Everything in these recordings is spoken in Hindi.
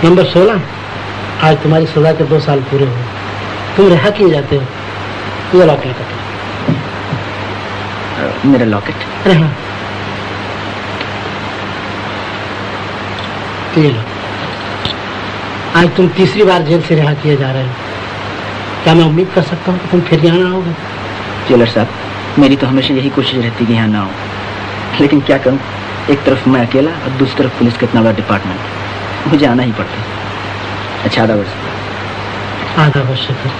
नंबर 16, आज तुम्हारी सजा के 2 साल पूरे हुए, तुम रिहा किए जाते हो। ये लॉकेट का मेरा लॉकेट? अरे हाँ, ये लो। आज तुम तीसरी बार जेल से रिहा किए जा रहे हो। क्या मैं उम्मीद कर सकता हूँ कि तुम फिर यहाँ ना आओगे? जेलर साहब, मेरी तो हमेशा यही कोशिश रहती कि यहाँ ना हो, लेकिन क्या करूँ, एक तरफ मैं अकेला और दूसरी तरफ पुलिस का इतना बड़ा डिपार्टमेंट, मुझे आना ही पड़ता है। अच्छा, आधा वर्ष शेखर।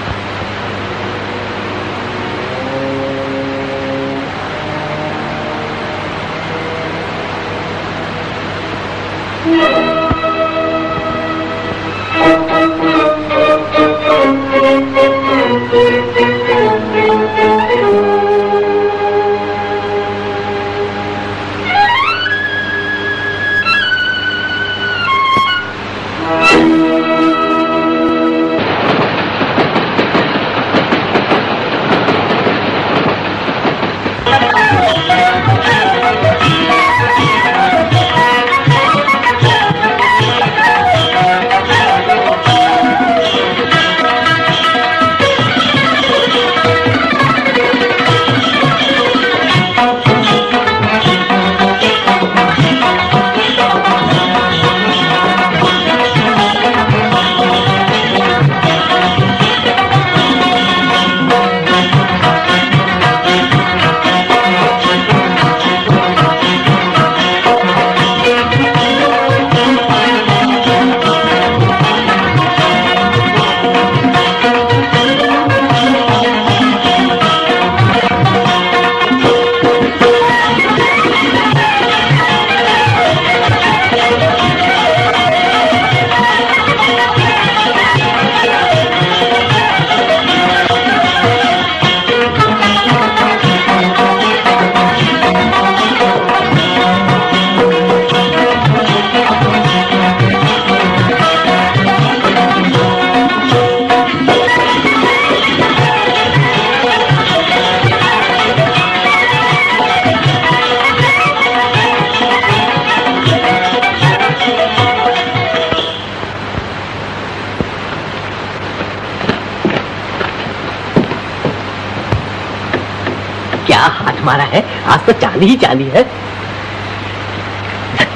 मारा है, आज तो चांदी ही चांदी है।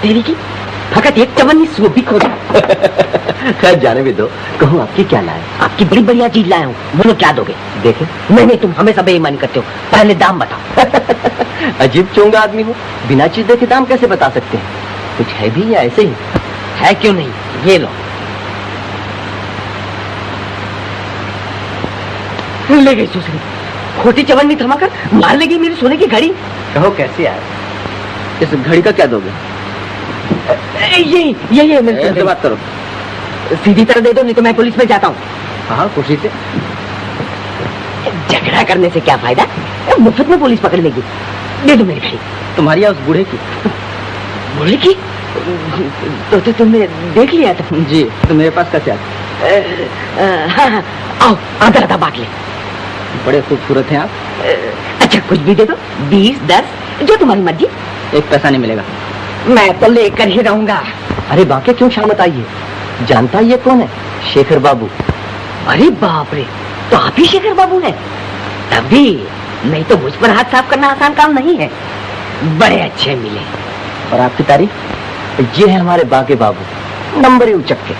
तेरी की फकत एक चवन्नी सूप भी खो गया। खैर जाने भी दो, कहूँ आपकी क्या लाए? आपकी बड़ी बढ़िया चीज लाया हूँ, बोलो क्या दोगे? देखे? नहीं, तुम हमेशा बेईमानी करते हो, पहले दाम बताओ। अजीब चोंगा आदमी हो, बिना चीज देखे दाम कैसे बता सकते हैं? कुछ है भी या ऐसे ही? है क्यों नहीं, ये लो। ले गई सुसरी, खोटी चवन्नी थमाकर मार लेगी मेरी सोने की घड़ी। कहो कैसे यार, इस घड़ी का क्या दोगे? ये मेरे बात करो, सीधी तरह दे दो, नहीं तो मैं पुलिस में जाता हूँ। हाँ खुशी से। झगड़ा करने से क्या फायदा, मुफ्त में पुलिस पकड़ लेगी। दे दो मेरी घड़ी। तुम्हारी या उस बूढ़े की? बूढ़े की? तो तुमने देख लिया था? जी, तो मेरे पास का क्या? हाँ, आओ आधा आधा बांट ले। बड़े खूबसूरत हैं आप। अच्छा कुछ भी दे दो, 20, 10, जो तुम्हारी मर्जी। एक पैसा नहीं मिलेगा। मैं तो लेकर ही रहूंगा। अरे बाकी क्यों शामत आई है? जानता ये कौन है? शेखर बाबू। अरे बाप रे, तो आप ही शेखर बाबू हैं? तभी नहीं तो मुझ पर हाथ साफ करना आसान काम नहीं है। बड़े अच्छे मिले। और आपकी तारीफ? ये है हमारे बाके बाबू, नंबर ही उचक के।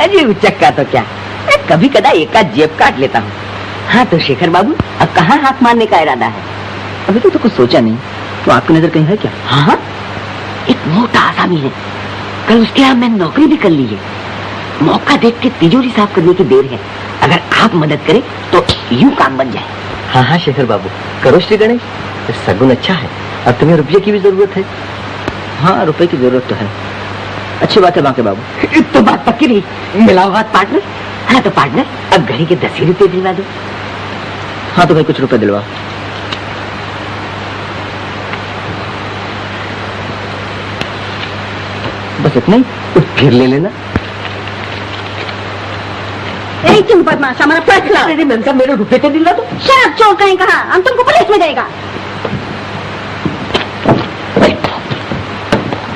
अरे उचक का तो क्या, कभी कदा एक का जेब काट लेता हूँ। हाँ तो शेखर बाबू, अब कहाँ हाथ मारने का इरादा है? अभी तो कुछ सोचा नहीं। तो आपकी नजर कहीं है क्या? हाँ, एक मोटा आसामी है, कल उसके यहाँ मैंने नौकरी भी कर ली है। मौका देख के तिजोरी साफ करने की देर है, अगर आप मदद करें तो यूं काम बन जाए। हाँ हाँ शेखर बाबू, करो श्री गणेश, सगुन अच्छा है। अब तुम्हें रुपये की भी जरूरत है। हाँ रुपए की जरूरत तो है। अच्छी बात है बाके बाबू। तो बात पक्की रही, मिलाओ हाथ पार्टनर। हाँ तो पार्टनर, अब घड़ी के 10 रुपए दिलवा दो। हाँ तो भाई कुछ रुपए दिलवा। बस इतना ही, तो फिर ले लेना। तुम बदमाश, हमारा फैसला। अरे मैम साहब, मेरे रुपए तो दिलवा दो। शराब चोर कहीं कहा, हम तुमको पुलिस में जाएगा।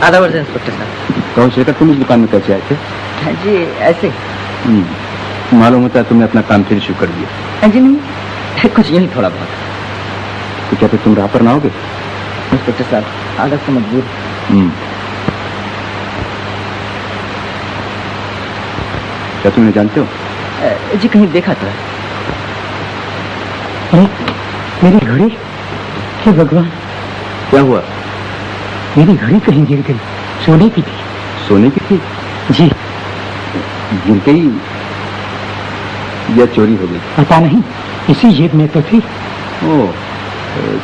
आधा वर्ष इंस्पेक्टर साहब। कहो शेखर, तुम इस दुकान में कैसे आए थे? जी ऐसे। मालूम होता है तुमने अपना काम फिर शुरू कर दिया। जी नहीं, कुछ यही थोड़ा बहुत। तो क्या फिर तुम राह पर ना आओगे? इंस्पेक्टर साहब, आदत से मजबूर। क्या तुम जानते हो? जी कहीं देखा था। मेरी घड़ी, हे भगवान, क्या हुआ? मेरी घड़ी कहीं गिर गई। सोने की थी। सोने की थी? जी। गिर गई या चोरी हो गई? पता नहीं, इसी जेब में तो थी। ओह,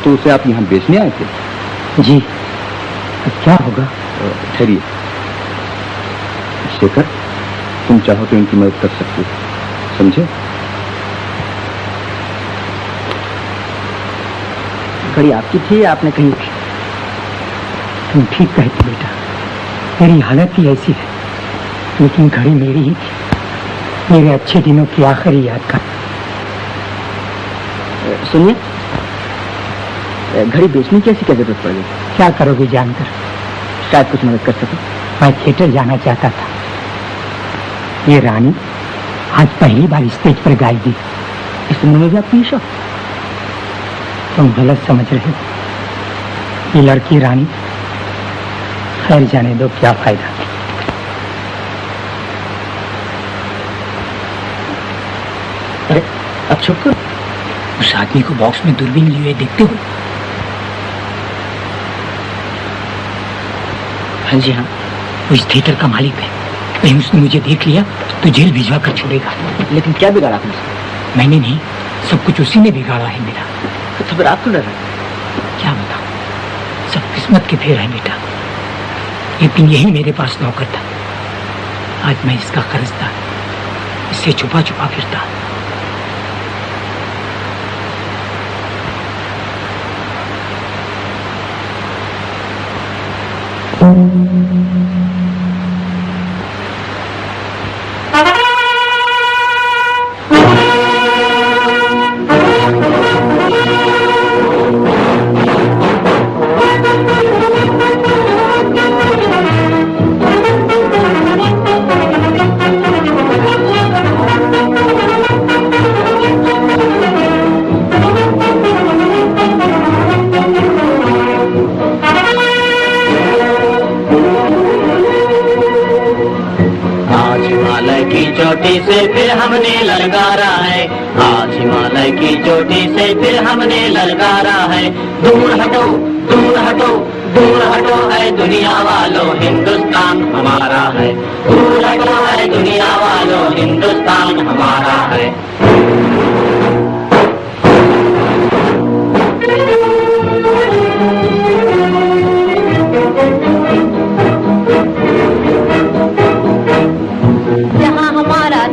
तो उसे आप यहाँ बेचने आए थे? जी। अब क्या होगा? ठहरिए शेखर, तुम चाहो तो इनकी मदद कर सकते हो, समझे? घड़ी आपकी थी, आपने कहीं थी? तुम ठीक कहती बेटा, मेरी हालत ही ऐसी है, लेकिन घड़ी मेरी ही थी, मेरे अच्छे दिनों की आखिरी याद का। सुनिए, घड़ी बेचने की ऐसी क्या जरूरत पड़ गई? क्या करोगे जानकर? शायद कुछ मदद कर सको। मैं थिएटर जाना चाहता था। ये रानी आज पहली बार स्टेज पर गाएगी। इस उम्र में भी आपकी शौक? तुम गलत समझ रहे हो। ये लड़की रानी, खैर जाने दो, क्या फायदा। अरे अब चुप करो। उस आदमी को बॉक्स में दूरबीन लिए देखते हो? हाँ जी हाँ। वो इस थिएटर का मालिक है। कहीं उसने मुझे देख लिया तो जेल भिजवा कर छोड़ेगा। लेकिन क्या बिगाड़ा आपने? मैंने नहीं, सब कुछ उसी ने बिगाड़ा है मेरा। तो फिर आप क्यों डर रहे? क्या बताऊं, सब किस्मत के फेर है बेटा। एक दिन यही मेरे पास नौकर था, आज मैं इसका कर्जदार, इससे छुपा छुपा फिरता। चोटी से फिर हमने ललकारा है, आज हिमालय की चोटी से फिर हमने ललकारा है। दूर हटो दूर हटो दूर हटो है दुनिया वालों, हिंदुस्तान हमारा है। दूर हटो है दुनिया वालों, हिंदुस्तान हमारा है।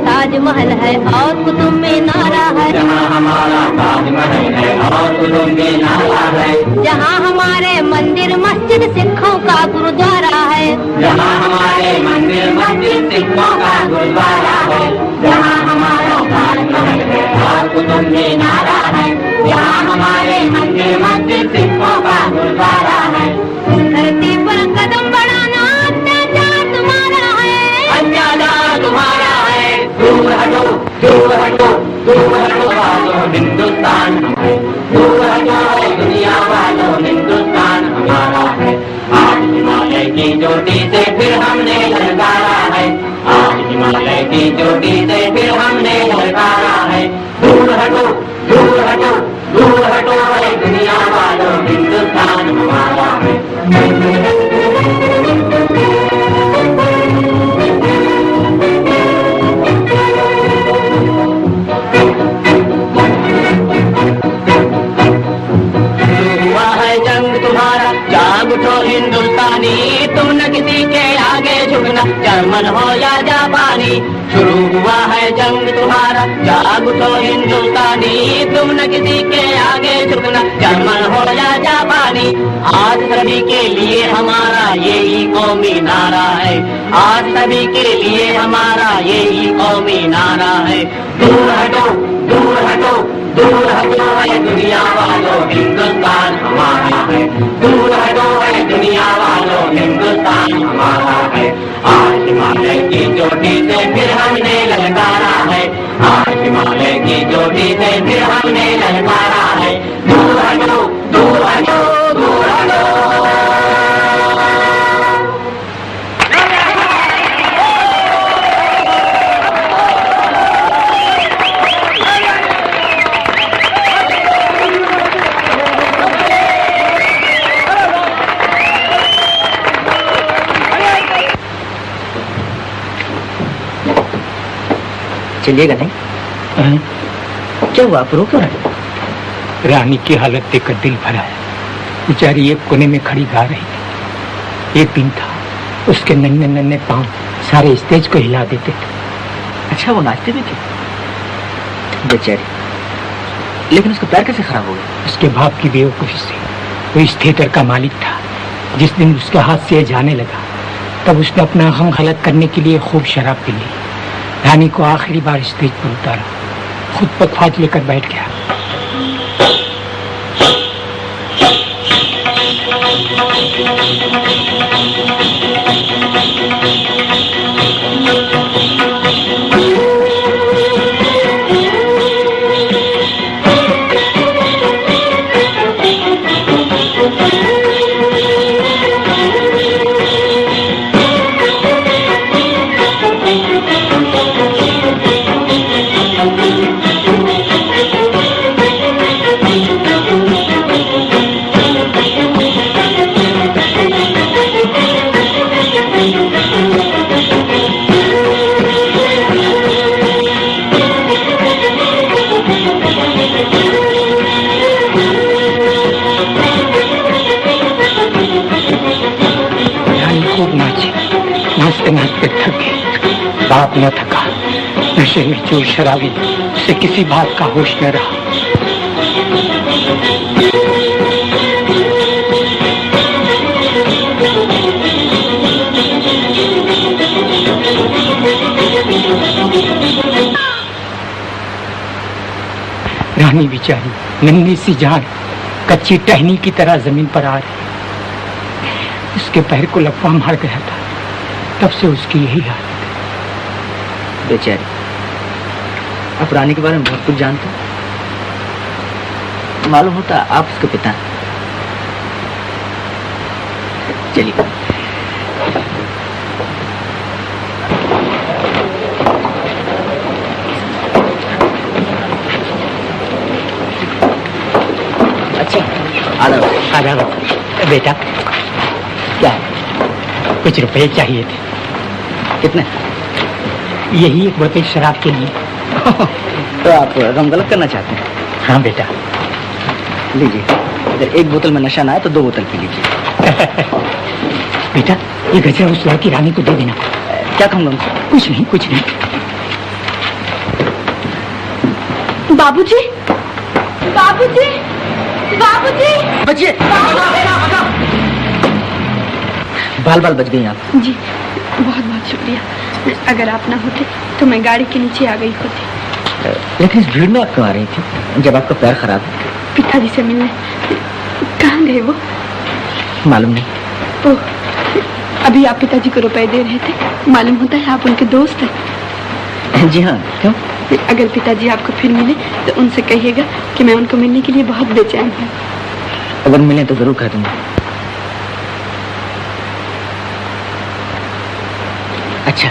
ताजमहल है और कुतुब मीनारा है, जहाँ हमारा ताजमहल है और कुतुब मीनारा है। जहाँ हमारे मंदिर मस्जिद सिखों का गुरुद्वारा है, जहाँ हमारे मंदिर मस्जिद सिखों का गुरुद्वारा है। जहाँ हमारा ताजमहल है और कुतुब मीनारा है, जहाँ हमारे मंदिर मस्जिद सिखों का गुरुद्वारा है। धरती पर कदम बढ़ाना अत्याचार तुम्हारा है, अत्याचार तुम्हारा है। दूर हटो दूर हटो दूर हटो वालों, हिंदुस्तान है। दूर हटो है दुनिया वालों, हिंदुस्तान हमारा है। आज हिमालय की चोटी से फिर हमने ललकारा है, आज हिमालय की चोटी से फिर हमने ललकारा है। दूर हटो दूर हटो दूर हटो है दुनिया वालों, हिंदुस्तान हमारा है। जाग उठो हिंदुस्तानी, तुम न किसी के आगे झुकना, जर्मन हो या जापानी। शुरू हुआ है जंग तुम्हारा, जाग उठो हिंदुस्तानी, तुम न किसी के आगे झुकना, जर्मन हो या जापानी। आज सभी के लिए हमारा यही कौमी नारा है, आज सभी के लिए हमारा यही कौमी नारा है। दूर हटो दूर हटो दूर हटो है दुनिया वालों, हिंदुस्तान हमारा है। दूर हटो है दुनिया वालों, हिंदुस्तान मैदान हमारा है। आज हिमालय की चोटी से फिर हमने ललकारा है। आज हिमालय की चोटी से फिर हमने ललकारा है। दूर हटो, दूर हटो, दूर हटो। चलिएगा नहीं? क्या हुआ, आप रो क्यों रहे? रानी की हालत देखकर दिल भरा है। बेचारी एक कोने में खड़ी गा रही थी। एक दिन था, उसके नन्हे नन्हे पांव सारे स्टेज को हिला देते थे। अच्छा, वो नाचते भी थे? बेचारी, लेकिन उसका पैर कैसे खराब हो गया? उसके बाप की बेवकूफी से। वो इस थिएटर का मालिक था। जिस दिन उसके हाथ से जाने लगा, तब उसने अपना गम गलत करने के लिए खूब शराब पी ली। रानी को आखिरी बार स्टेज पर उतारा, खुद पखवाज लेकर बैठ गया। नाचते थक गए। बाप न थका, नशे में चूर शराबी, उसे किसी बात का होश न रहा। रानी बेचारी नन्ही सी जान कच्ची टहनी की तरह जमीन पर आ रही। उसके पैर को लकवा मार गया था, तब से उसकी यही हालत है। बेचारी, आप रानी के बारे में बहुत कुछ जानते हैं। मालूम होता आप उसके पिता हैं। चलिए। अच्छा, आधा बेटा, क्या है? कुछ रुपए चाहिए थे। कितने? यही एक बोतल शराब के लिए। तो आप गम गलत करना चाहते हैं? हाँ बेटा। लीजिए, अगर एक बोतल में नशा ना आए तो 2 बोतल पी लीजिए। बेटा, ये गजरा उस लड़की रानी को दे देना। क्या कहूँगा उनसे? कुछ नहीं, कुछ नहीं। बाबूजी, बाबूजी, बाबूजी, बचिए। बाल बाल बच गई आप। जी, बहुत बहुत शुक्रिया। अगर आप ना होते तो मैं गाड़ी के नीचे आ गई होती। लेकिन इस भीड़ में आप क्यों आ रही थी जब आपका पैर खराब है? पिताजी से मिलने। कहाँ गए वो? मालूम नहीं। ओह, अभी आप पिताजी को रुपए दे रहे थे। मालूम होता है आप उनके दोस्त हैं। जी हाँ, क्यों? अगर पिताजी आपको फिर मिले तो उनसे कहिएगा कि मैं उनको मिलने के लिए बहुत बेचैन हूँ। अगर मिले तो जरूर कह दूंगा। अच्छा।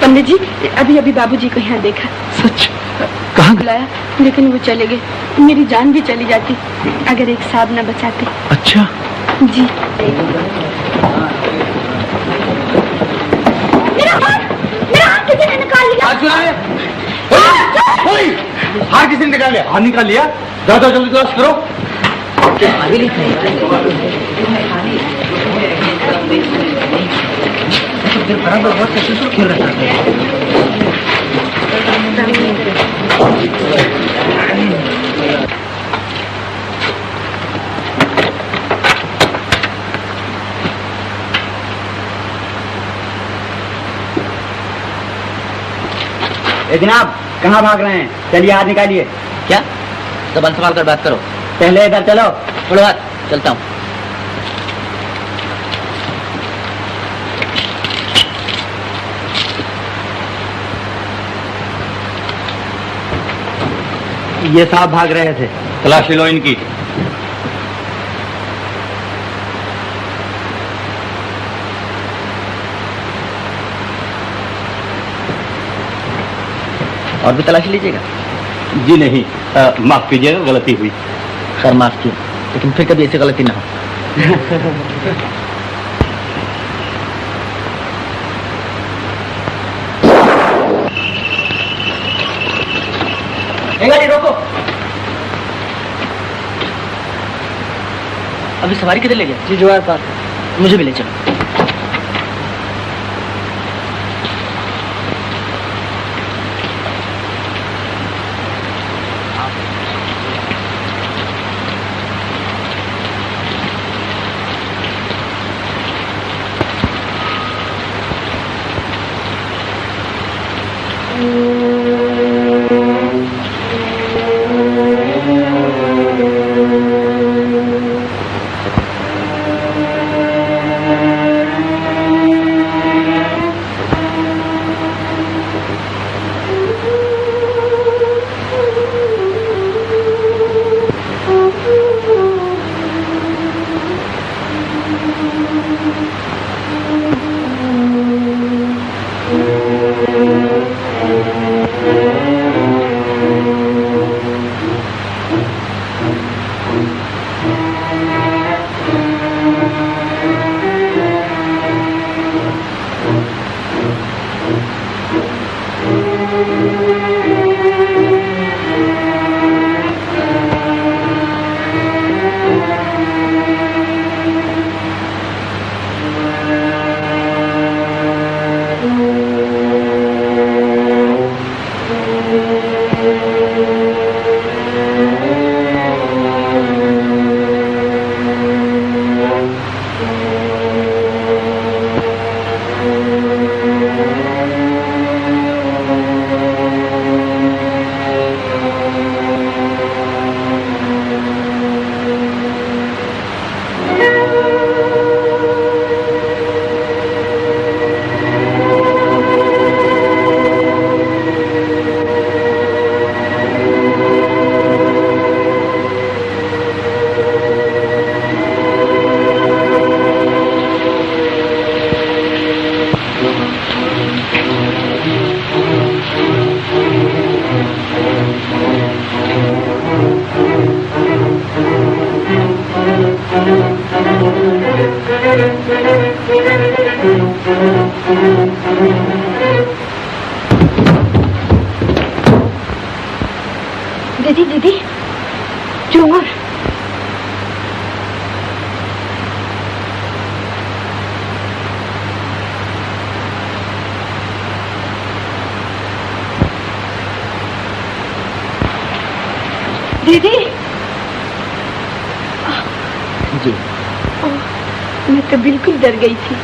पंडित जी, अभी अभी बाबूजी को यहाँ देखा। सच? कहाँ बुलाया, लेकिन वो चले गए। मेरी जान भी चली जाती अगर एक साहब न बचाते। अच्छा जी। मेरा हाथ किसी ने निकाल लिया। हाथ किसी ने निकाल लिया? हाथ निकाल लिया? जाओ जल्दी तलाश करो। बराबर बहुत अच्छा खेल रहा था। जनाब, कहाँ भाग रहे हैं? चलिए हाथ निकालिए। क्या? जबान संभाल कर बात करो। पहले इधर चलो। थोड़ा बात, चलता हूँ। ये साहब भाग रहे थे। तलाशी लो इनकी। और भी तलाशी लीजिएगा? जी नहीं, माफ कीजिएगा, गलती हुई। खैर माफ किया, लेकिन फिर कभी ऐसी गलती ना हो। गाड़ी रोको। अभी सवारी किधर ले गया? जी जवाहर पार्क। मुझे भी ले चलो। दीदी दीदी चोर। दीदी जी मैं तो बिल्कुल डर गई थी।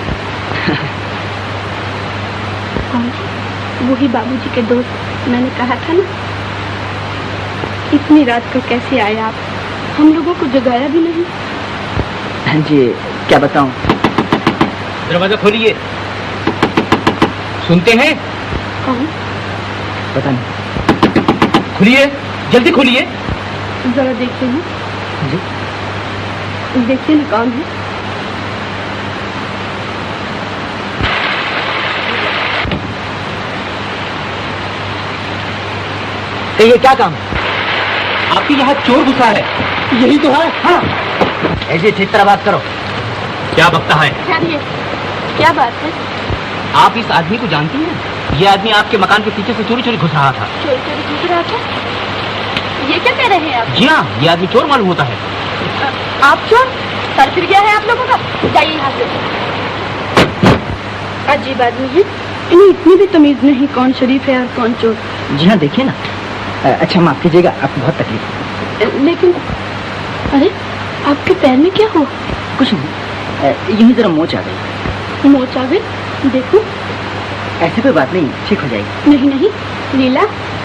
और वही बाबूजी के दोस्त मैंने कहा था ना, इतनी रात को कैसे आए आप? हम लोगों को जगाया भी नहीं। हाँ जी, क्या बताऊं? दरवाजा खोलिए। सुनते हैं? कौन? पता नहीं। खोलिए, जल्दी खोलिए। जरा देखिए ना। जी देखिए ना कौन है। कहिए क्या काम? आपके यहाँ चोर घुसा है। यही तो है। हाँ, ऐसे ठीक तरह बात करो। क्या बकता है? क्या बात है? आप इस आदमी को जानती हैं? ये आदमी आपके मकान के पीछे से चोरी चोरी घुस रहा था। चोरी चोरी घुस रहा था? ये क्या कह रहे हैं आप? जी हाँ, ये आदमी चोर मालूम होता है। आप चोर? सर फिर गया है आप लोगों का। जाइए यहाँ से। अजीब आदमी है, इन्हें इतनी भी तमीज नहीं कौन शरीफ है और कौन चोर। जी हाँ, देखिए ना। अच्छा माफ कीजिएगा, आपको बहुत तकलीफ है। लेकिन अरे आपके पैर में क्या हुआ? कुछ नहीं, यही जरा मोच आ गई। मोच आ गई? देखो। ऐसी कोई बात नहीं, ठीक हो जाएगी। नहीं नहीं लीला,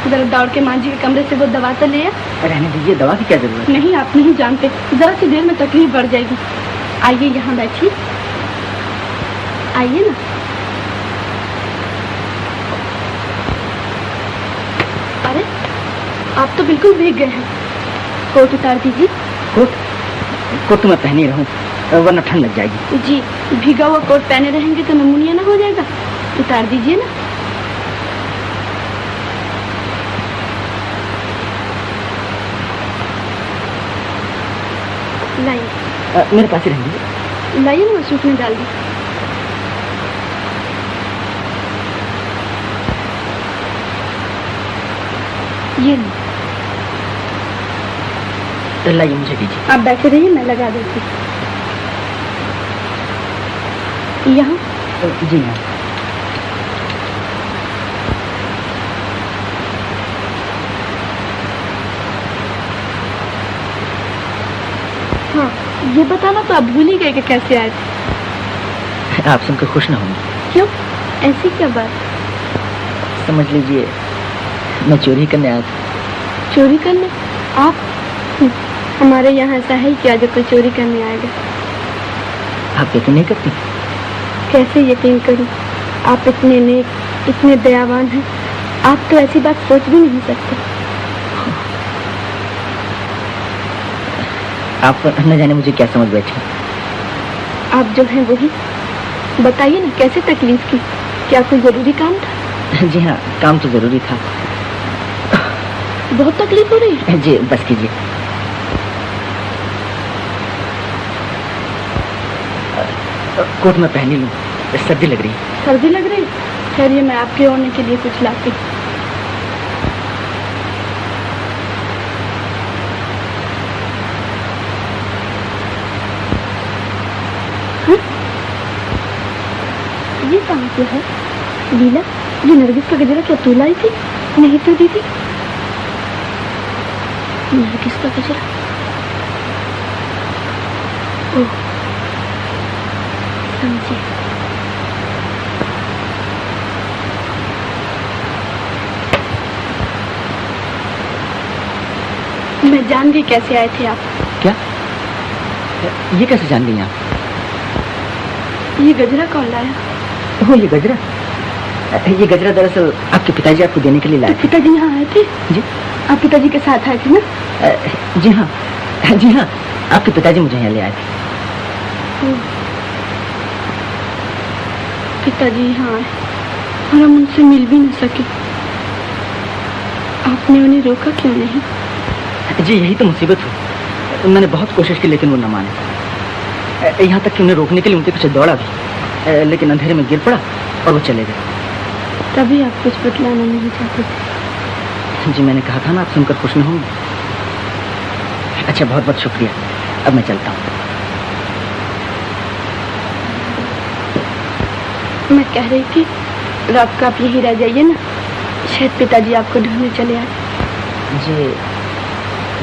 जरा दौड़ के माँ जी के कमरे से वो दवा तो ले आ। रहने दीजिए, दवा की क्या जरूरत है? नहीं, आप नहीं जानते, जरा सी देर में तकलीफ बढ़ जाएगी। आइए यहाँ बैठिए, आइए ना। अरे आप तो बिल्कुल भीग गए हैं। कोट उतार दीजिए। कोट तो मैं पहन ही रहूं, वरना ठंड लग जाएगी। जी, भीगा हुआ कोट पहने रहेंगे तो नमूनिया ना हो जाएगा। उतार दीजिए ना। लाइए। मेरे पास ही रहेंगे। लाइए ना, सूट में डाल दी। ये लाइए, मुझे दीजिए। आप बैठे रहिए, मैं लगा देती हूँ। यहाँ? जी हाँ। हाँ, ये बताना तो आप भूल ही गए कि कैसे आए थे। आप सुनकर खुश ना होंगे। क्यों? ऐसी क्या बात? समझ लीजिए मैं चोरी करने आया था। चोरी करने? आप? हमारे यहाँ ऐसा है क्या जो कोई चोरी करने आएगा? आप यकीन नहीं करती? कैसे यकीन करूं? आप इतने नेक, इतने दयावान हैं, आप तो ऐसी बात सोच भी नहीं सकते। आप न जाने मुझे क्या समझ बैठे। आप जो हैं वही। बताइए ना, कैसे तकलीफ की? क्या कोई जरूरी काम था? जी हाँ, काम तो जरूरी था। बहुत तकलीफ हो रही है? जी बस कीजिए। कोट में पहन ही लूं, सर्दी लग रही है। सर्दी लग रही? ठहरिए, मैं आपके ओढ़ने के लिए कुछ लाती। ये कहाँ से है? लीला, ये नरगिस का गजरा क्या तू लाई थी? नहीं तो दीदी। नरगिस का गजरा। ओह, समझी। मैं जान गई कैसे आए थे आप। क्या? ये कैसे जान गई आप? ये गजरा कौन लाया? ओह, ये गजरा? ये गजरा दरअसल आपके पिताजी आपको देने के लिए लाए थे। पिताजी यहाँ आए थे? जी। आप पिताजी के साथ आए थे ना? जी हाँ, जी हाँ, आपके पिताजी मुझे यहाँ ले आए थे। पिताजी यहाँ आए और हम उनसे मिल भी न सके। आपने उन्हें रोका क्यों नहीं? जी यही तो मुसीबत हुई। मैंने बहुत कोशिश की लेकिन वो न माने। यहाँ तक कि उन्हें रोकने के लिए उनके पीछे दौड़ा भी, लेकिन अंधेरे में गिर पड़ा और वो चले गए। तभी आप कुछ बतलाना नहीं चाहते थे। जी मैंने कहा था ना, आप सुनकर खुश न होंगे। अच्छा, बहुत बहुत शुक्रिया। अब मैं चलता हूँ। मैं कह रही थी, रात को आप यही रह जाइए ना, शायद पिताजी आपको ढूंढने चले आए। जी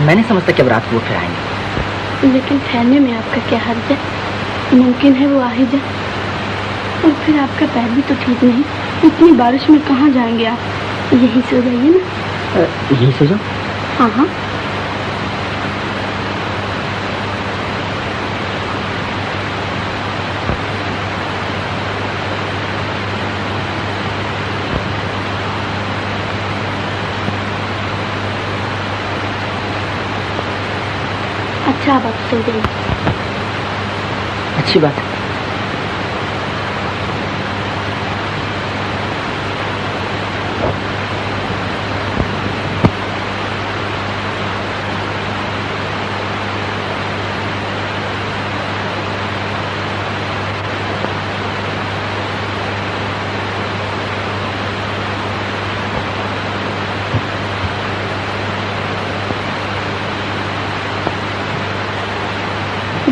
मैंने समझता कि अब रात को वो फिर आएंगे। लेकिन ठहरने में आपका क्या हर्ज है? मुमकिन है वो आ ही जाए। और फिर आपका पैर भी तो ठीक नहीं, इतनी बारिश में कहाँ जाएंगे आप? यही सो जाइए ना। यही सो जाओ? हाँ हाँ। अच्छा, अब आप सो जाइए। अच्छी बात है।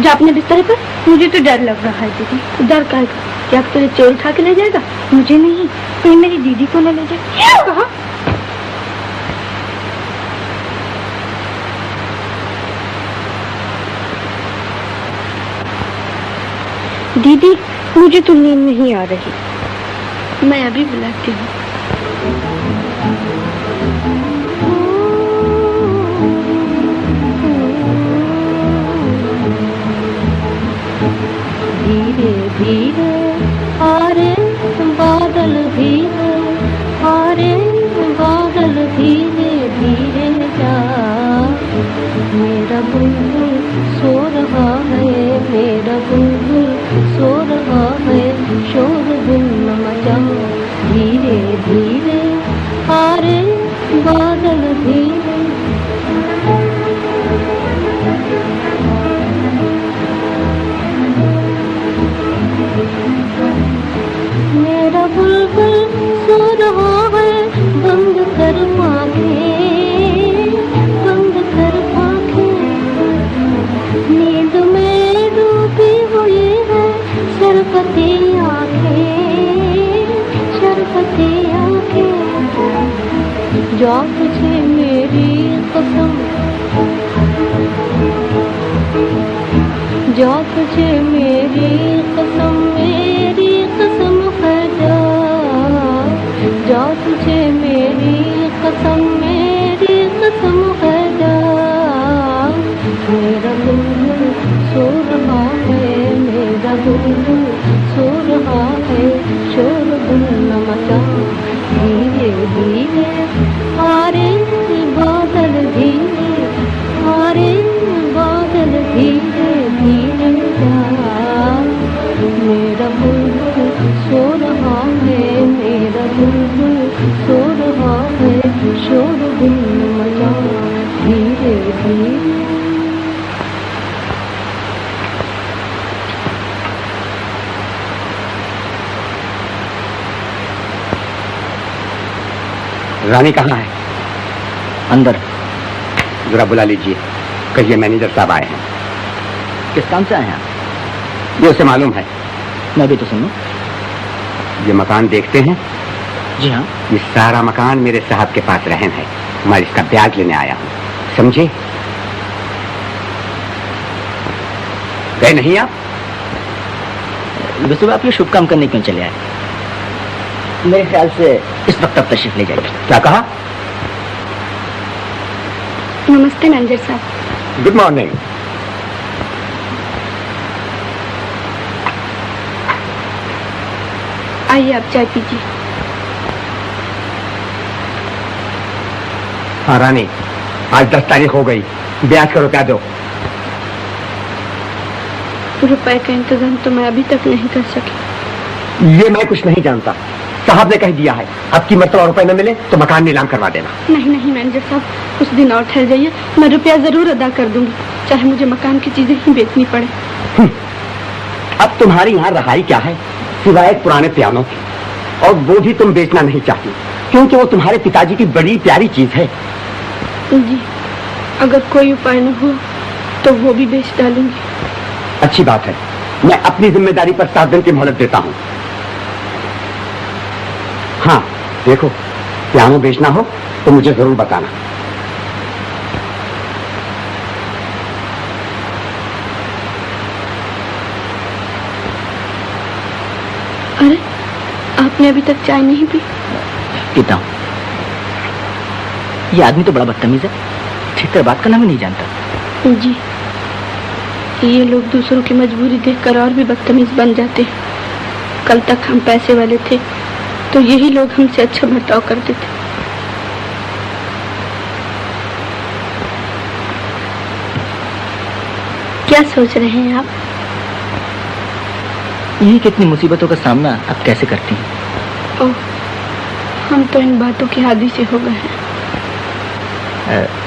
जा अपने बिस्तर पर। मुझे तो डर लग रहा है दीदी। डर का? क्या तुझे चोर उठा के ले जाएगा? मुझे नहीं, कोई मेरी दीदी को न ले जाए। क्या कहा? दीदी, मुझे तो नींद नहीं आ रही। मैं अभी बुलाती हूँ। धीरे धीरे आरे बादल धीरे, आरे बादल धीरे धीरे तुझे मेरी कसम, जा तुझे मेरी कसम है जा, जा तुझे मेरी कसम है जा। मेरा बुलबुल सो रहा है, मेरा बुलबुल सो रहा है, शोरगुल न मचा धीरे धीरे, हारे बादल धीरे, हारे बादल धीरे धीरे जा। मेरा बुलबुल सो रहा है, मेरा बुलबुल सो रहा है, शोरगुल न मचा धीरे धीरे। रानी कहाँ है? अंदर। जरा बुला लीजिए, कहिए मैनेजर साहब आए हैं। किस काम से आए हैं? ये उसे मालूम है। मैं भी तो सुनूं। ये मकान देखते हैं? जी हाँ। ये सारा मकान मेरे साहब के पास रहन है, मैं इसका ब्याज लेने आया हूँ, समझे? गए नहीं आप? वैसे आप ये शुभ काम करने क्यों चले आए? मेरे ख्याल से इस वक्त आप तशरीफ ले जाइए। क्या कहा? नमस्ते मैनेजर साहब। Good morning. आइए आप चाय पीजिए। हाँ रानी, आज 10 तारीख हो गई, ब्याज का रुपया दो। रुपए का इंतजाम तो मैं अभी तक नहीं कर सकी। ये मैं कुछ नहीं जानता, साहब ने कह दिया है, अब की मरतबा रुपए न मिले तो मकान नीलाम करवा देना। नहीं नहीं मैनेजर साहब, कुछ दिन और ठहर जाइए, मैं रुपया जरूर अदा कर दूंगी, चाहे मुझे मकान की चीजें ही बेचनी पड़े। अब तुम्हारी यहाँ रहाई क्या है सिवाय एक पुराने पियानो की, और वो भी तुम बेचना नहीं चाहती क्योंकि वो तुम्हारे पिताजी की बड़ी प्यारी चीज है। जी, अगर कोई उपाय न हो तो वो भी बेच डालूंगी। अच्छी बात है, मैं अपनी जिम्मेदारी पर 7 दिन की मोहलत देता हूँ। हाँ देखो, पियानो बेचना हो तो मुझे जरूर बताना। अरे, आपने अभी तक चाय नहीं पी? पीता हूँ। ये आदमी तो बड़ा बदतमीज है, ठीक तरह बात करना भी नहीं जानता। जी, ये लोग दूसरों की मजबूरी देखकर और भी बदतमीज बन जाते हैं। कल तक हम पैसे वाले थे तो यही लोग हमसे अच्छा बर्ताव करते थे। क्या सोच रहे हैं आप? यही कितनी मुसीबतों का सामना आप कैसे करती हैं? ओह, हम तो इन बातों के आदी से हो गए हैं।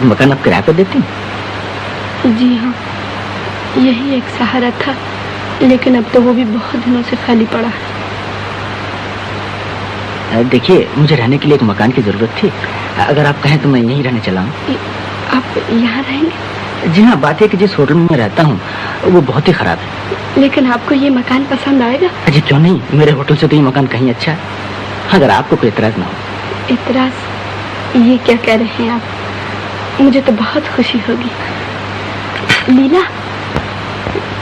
मकान आप किराए पर देती हैं? जी हाँ, यही एक सहारा था, लेकिन अब तो वो भी बहुत दिनों से खाली पड़ा है। देखिए, मुझे रहने के लिए एक मकान की जरूरत थी, अगर आप कहें तो मैं यहीं रहने चला हूँ। आप यहाँ रहेंगे? जी हाँ, बात है कि जिस होटल में मैं रहता हूँ वो बहुत ही खराब है। लेकिन आपको ये मकान पसंद आएगा? जी क्यों नहीं, मेरे होटल से तो ये मकान कहीं अच्छा है, अगर आपको कोई एतराज ना हो। एतराज? ये क्या कह रहे हैं आप? मुझे तो बहुत खुशी होगी। लीला,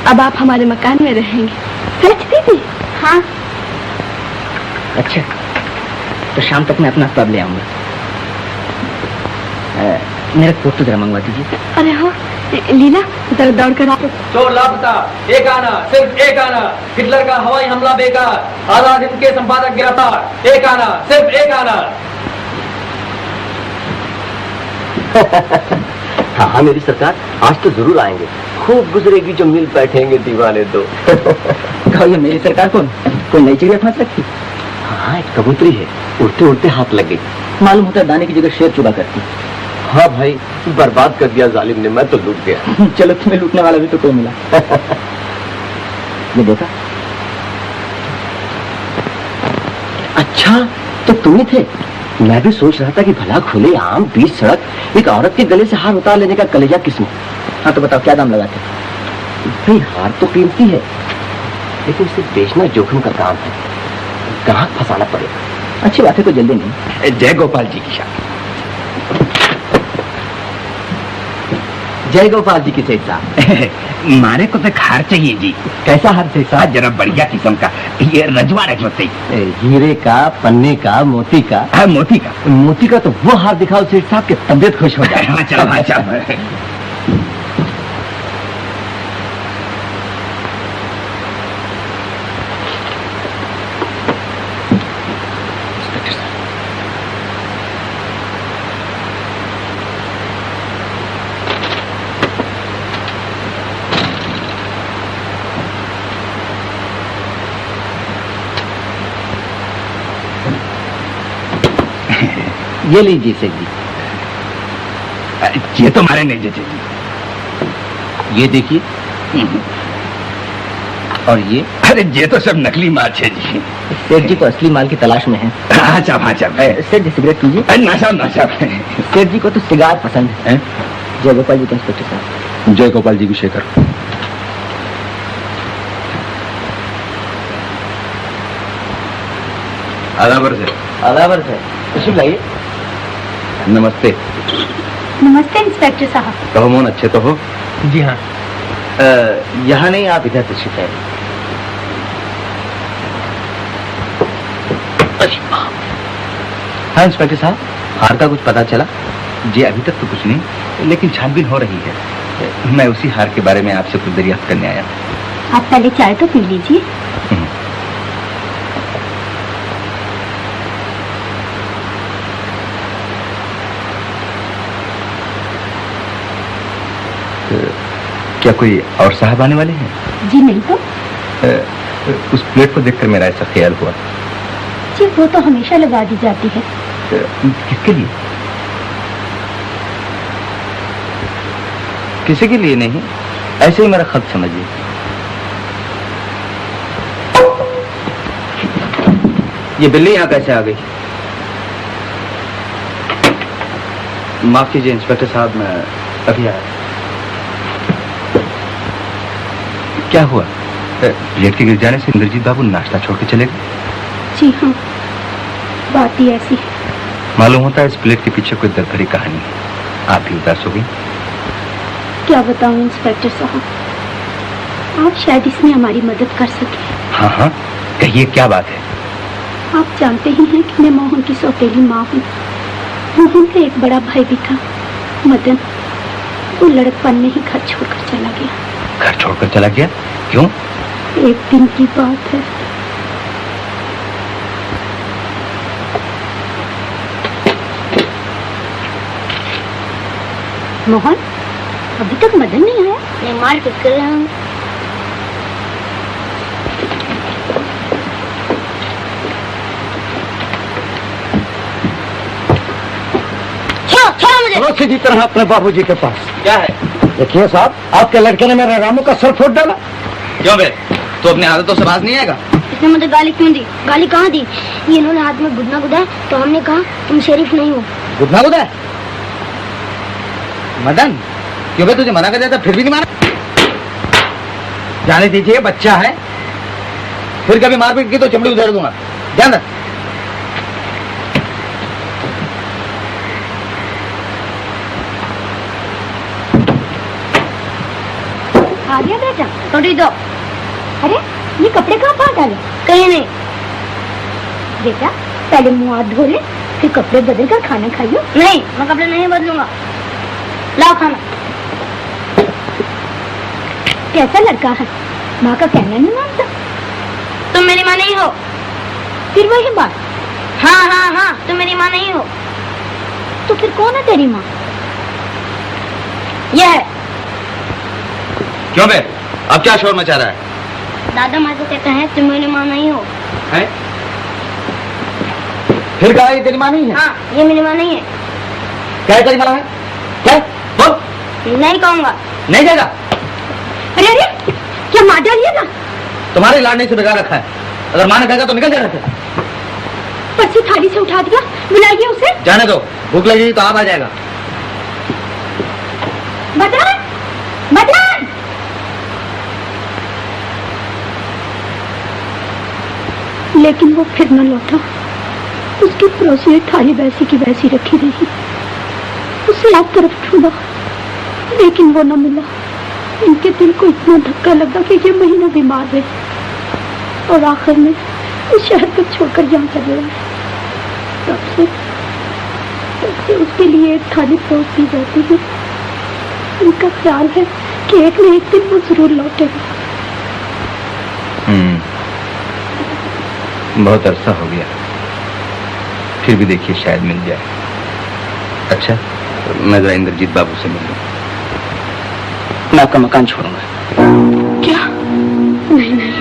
अब आप हमारे मकान में रहेंगे। सच दीदी? हाँ। अच्छा, तो शाम तक मैं अपना सब ले आऊंगा। मेरा कोट तो जरा मंगवा दीजिए। अरे हाँ लीला, जरा दौड़ कर आप। चोर लापता, एक आना, सिर्फ एक आना। हिटलर का हवाई हमला बेकार, आजाद हिंद के संपादक गिरफ्तार। एक आना, सिर्फ एक आना। हाँ हाँ मेरी सरकार, आज तो जरूर आएंगे, खूब गुजरेगी जो मिल बैठेंगे दीवाने दो। कहो ये मेरी सरकार कौन, कोई नई चिड़िया फांस रखी? हाँ, एक कबूतरी है, उड़ते उड़ते हाथ लग गई। मालूम होता है दाने की जगह शेर चुगा करती। हाँ भाई, बर्बाद कर दिया जालिम ने, मैं तो लूट गया। चलो, तुम्हें लूटने वाला भी तो कोई मिला। ये देखा? अच्छा, तो तुम ही थे? मैं भी सोच रहा था कि भला खुले आम बीच सड़क एक औरत के गले से हार उतार लेने का कलेजा किस्म। हाँ तो बताओ, क्या दाम लगाते? भाई हार तो कीमती है, लेकिन इसे बेचना जोखिम का काम है, ग्राहक फंसाना पड़ेगा। अच्छी बात है, कोई जल्दी नहीं। जय गोपाल जी की शादी। जय गोपाल जी की सेठ साहब। मारे को तो हार चाहिए जी। कैसा हार सेठ साहब? जरा बढ़िया किस्म का, ये रजवा रजवत हीरे का, पन्ने का, मोती का? हाँ, मोती का। मोती का तो वो हार दिखाओ सेठ साहब की तबीयत खुश हो जाए। हाँ चलो, हाँ चलो। ये लीजिए सेठ जी। ये तो मारे नहीं जचे जी। ये देखिए। और ये? अरे ये तो सब नकली माल है जी। सेठ जी तो असली माल की तलाश में है। हाँ साहब, हाँ साहब। सेठ जी सिगरेट पीजिए। ना साहब, ना साहब। सेठ जी को तो सिगार पसंद है। जय गोपाल जी के इंस्पेक्टर साहब। जय गोपाल जी की शेखर। आदाबर से। आदाबर से। तशरीफ लाइए। नमस्ते। नमस्ते इंस्पेक्टर साहब। कहो मोहन, अच्छे तो हो? जी हाँ। यहाँ नहीं, आप इधर तशरीफ लाइए। हाँ इंस्पेक्टर साहब, हार का कुछ पता चला? जी अभी तक तो कुछ नहीं, लेकिन छानबीन हो रही है। मैं उसी हार के बारे में आपसे कुछ दरियाफ्त करने आया। आप पहले चाय तो पी लीजिए। क्या कोई और साहब आने वाले हैं? जी नहीं तो। उस प्लेट को देखकर मेरा ऐसा ख्याल हुआ। जी वो तो हमेशा लगा दी जाती है। किसके लिए? किसी के लिए नहीं, ऐसे ही मेरा खत समझिए। ये बिल्ली यहाँ कैसे आ गई? माफ कीजिए इंस्पेक्टर साहब, मैं अभी आया। क्या हुआ? प्लेट के गिर जाने से इंद्रजीत बाबू नाश्ता छोड़ के चले गए? जी हाँ, बात ही ऐसी है। मालूम होता है इस प्लेट के पीछे कोई दर्द भरी कहानी है। आप भी उदास हो गई। क्या बताऊं इंस्पेक्टर साहब, आप शायद इसमें हमारी मदद कर सके। हाँ हाँ, कहिए क्या बात है? आप जानते ही हैं कि मैं मोहन की सौतेली माँ हूँ। मोहन का एक बड़ा भाई भी था, मदन। वो लड़कपन में ही घर छोड़कर चला गया। घर छोड़कर चला गया? क्यों? एक दिन की बात है। मोहन, अभी तक मदन नहीं आया? नहीं, मार किस कर रहे हैं? चलो सीधी तरह अपने बाबूजी के पास। क्या है? देखिए साहब, आपके लड़के ने मेरे रामू का सर फोड़ डाला। क्यों बे? तो अपने आदतों से बाज नहीं आएगा? इसने मुझे गाली क्यों दी? गाली कहाँ दी? ये इन्होंने हाथ में गुदना गुदा तो हमने कहा तुम शरीफ नहीं हो। गुदना गुदा? मदन, क्यों बे तुझे मना कर दिया था फिर भी नहीं माना? जाने दीजिए, बच्चा है। फिर कभी मारपीट की तो चमड़ी उधेड़ दूंगा। ध्यान रख। आ गया बेटा, थोड़ी दो। अरे ये कपड़े कहाँ पा डाले? कहीं नहीं। बेटा पहले मुंह हाथ धो ले, फिर कपड़े बदल कर खाना खाइयो। नहीं, मैं कपड़े नहीं बदलूंगा। लाओ खाना। कैसा लड़का है, माँ का कहना नहीं मानता। तुम मेरी माँ नहीं हो। फिर वही बात। हाँ हाँ हाँ, तुम मेरी माँ नहीं हो। तो फिर कौन है तेरी माँ? यह है। क्यों बे? अब क्या शोर मचा रहा है? दादा माँ तो कहते हैं तुम मेरी माँ नहीं हो। है? फिर कहा ये तेरी माँ नहीं है? हाँ, ये मेरी माँ नहीं है। क्या तेरी माँ है? क्या? बोल। नहीं कहूँगा। नहीं जाएगा? अरे अरे क्या मार डालिएगा? तुम्हारे लाडने से बिगाड़ रखा है। अगर माँ ने कहेगा तो निकल जाना था। पर्ची थाली से उठा दिया, बुलाइए उसे। जाने दो, भूख लगेगी तो आप आ जाएगा। मदन, मदन। लेकिन वो फिर न लौटा। उसकी पड़ोसी ने थाली वैसी की वैसी रखी रही। उसे एक तरफ ढूंढा, लेकिन वो न मिला। इनके दिल को इतना धक्का लगा कि ये महीना बीमार रहे और आखिर में इस शहर को छोड़कर यहाँ चले गए। तब से उसके लिए एक थाली परोसती जाती है। उनका ख्याल है कि एक न एक दिन वो जरूर लौटेगा। बहुत अरसा हो गया, फिर भी देखिए शायद मिल जाए। अच्छा, मैं जरा इंद्रजीत बाबू से मिलूं। मैं आपका मकान छोड़ूंगा। क्या? नहीं नहीं,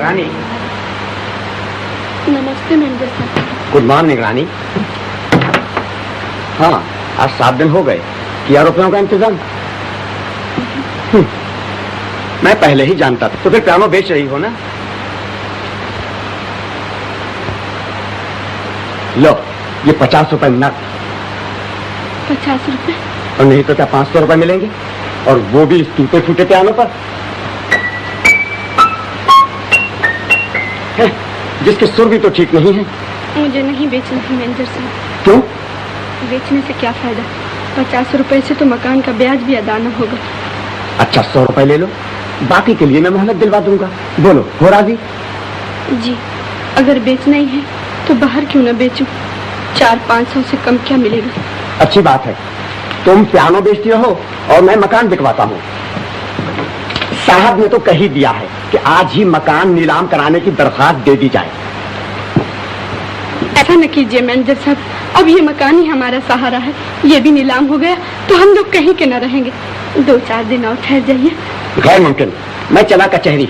रानी। नमस्ते मेंढर साहब। गुड मॉर्निंग रानी। हाँ, आज 7 दिन हो गए। किया रुपयों का इंतजाम? मैं पहले ही जानता था। तो फिर पियानो बेच रही हो ना? लो, ये 50 रुपए नकद। 50 रुपए? और नहीं तो क्या 500 रुपए मिलेंगे, और वो भी इस टूटे फूटे पियानो पर, जिसके सुर भी तो ठीक नहीं है। मुझे नहीं बेचना है मेंढर साहब। क्यों? बेचने से क्या फायदा? 50 रुपए से तो मकान का ब्याज भी अदा न होगा। अच्छा, 100 रुपए ले लो, बाकी के लिए मैं मोहलत दिलवा दूंगा। बोलो, हो राजी? जी, अगर बेचना ही है तो बाहर क्यों न बेचूं? 400-500 से कम क्या मिलेगा? अच्छी बात है, तुम पियानो बेचती रहो और मैं मकान बिकवाता हूँ। साहब ने तो कह ही दिया है कि आज ही मकान नीलाम कराने की दरखास्त दे दी जाए। ऐसा न कीजिए मेंढर साहब, अब ये मकान ही हमारा सहारा है। ये भी नीलाम हो गया तो हम लोग कहीं के न रहेंगे। 2-4 दिन और ठहर जाइए। गैर मुमकिन, मैं चला कचहरी।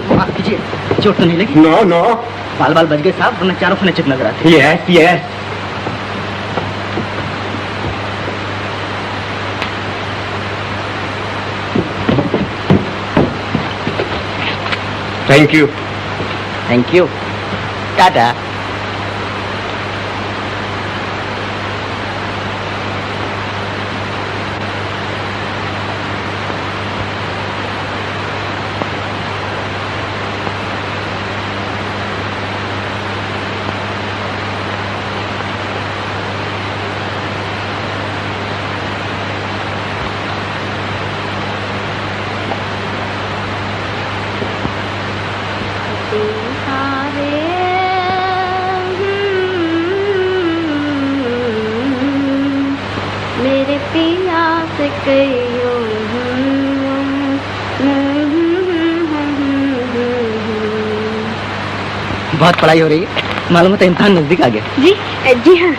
माफ कीजिए, चोट तो नहीं लगी? नो नो, बाल बाल बच गए साहब, वरना चारों खाने चिप नजर आते। Yes yes. Thank you. Thank you, Tata. मेरे पिया से बहुत पढ़ाई हो रही है, मालूम है तो इम्तिहान नजदीक आ गया। जी जी हाँ।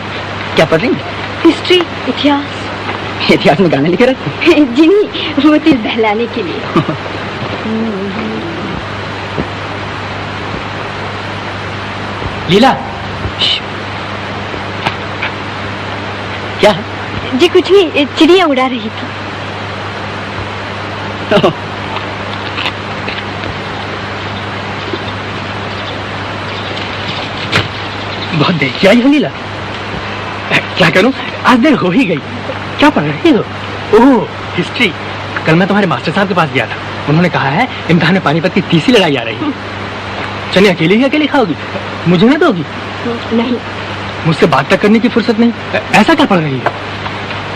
क्या पढ़ रही हैं? हिस्ट्री, इतिहास। इतिहास में गाने लिखे रहते? जी नहीं, वो दिल बहलाने के लिए। लीला, क्या है? जी कुछ नहीं, चिड़िया उड़ा रही थी। बहुत देर से आई हो लीला। क्या करूं, आज देर हो ही गई। क्या पढ़ रही हो? ओह, हिस्ट्री। कल मैं तुम्हारे मास्टर साहब के पास गया था, उन्होंने कहा है इम्तिहान में पानीपत की तीसरी लड़ाई आ रही है। चलिए, अकेले ही अकेले खाओगी, मुझे ना दोगी? नहीं, मुझसे बात तक करने की फुर्सत नहीं। ऐसा क्या पढ़ रही है?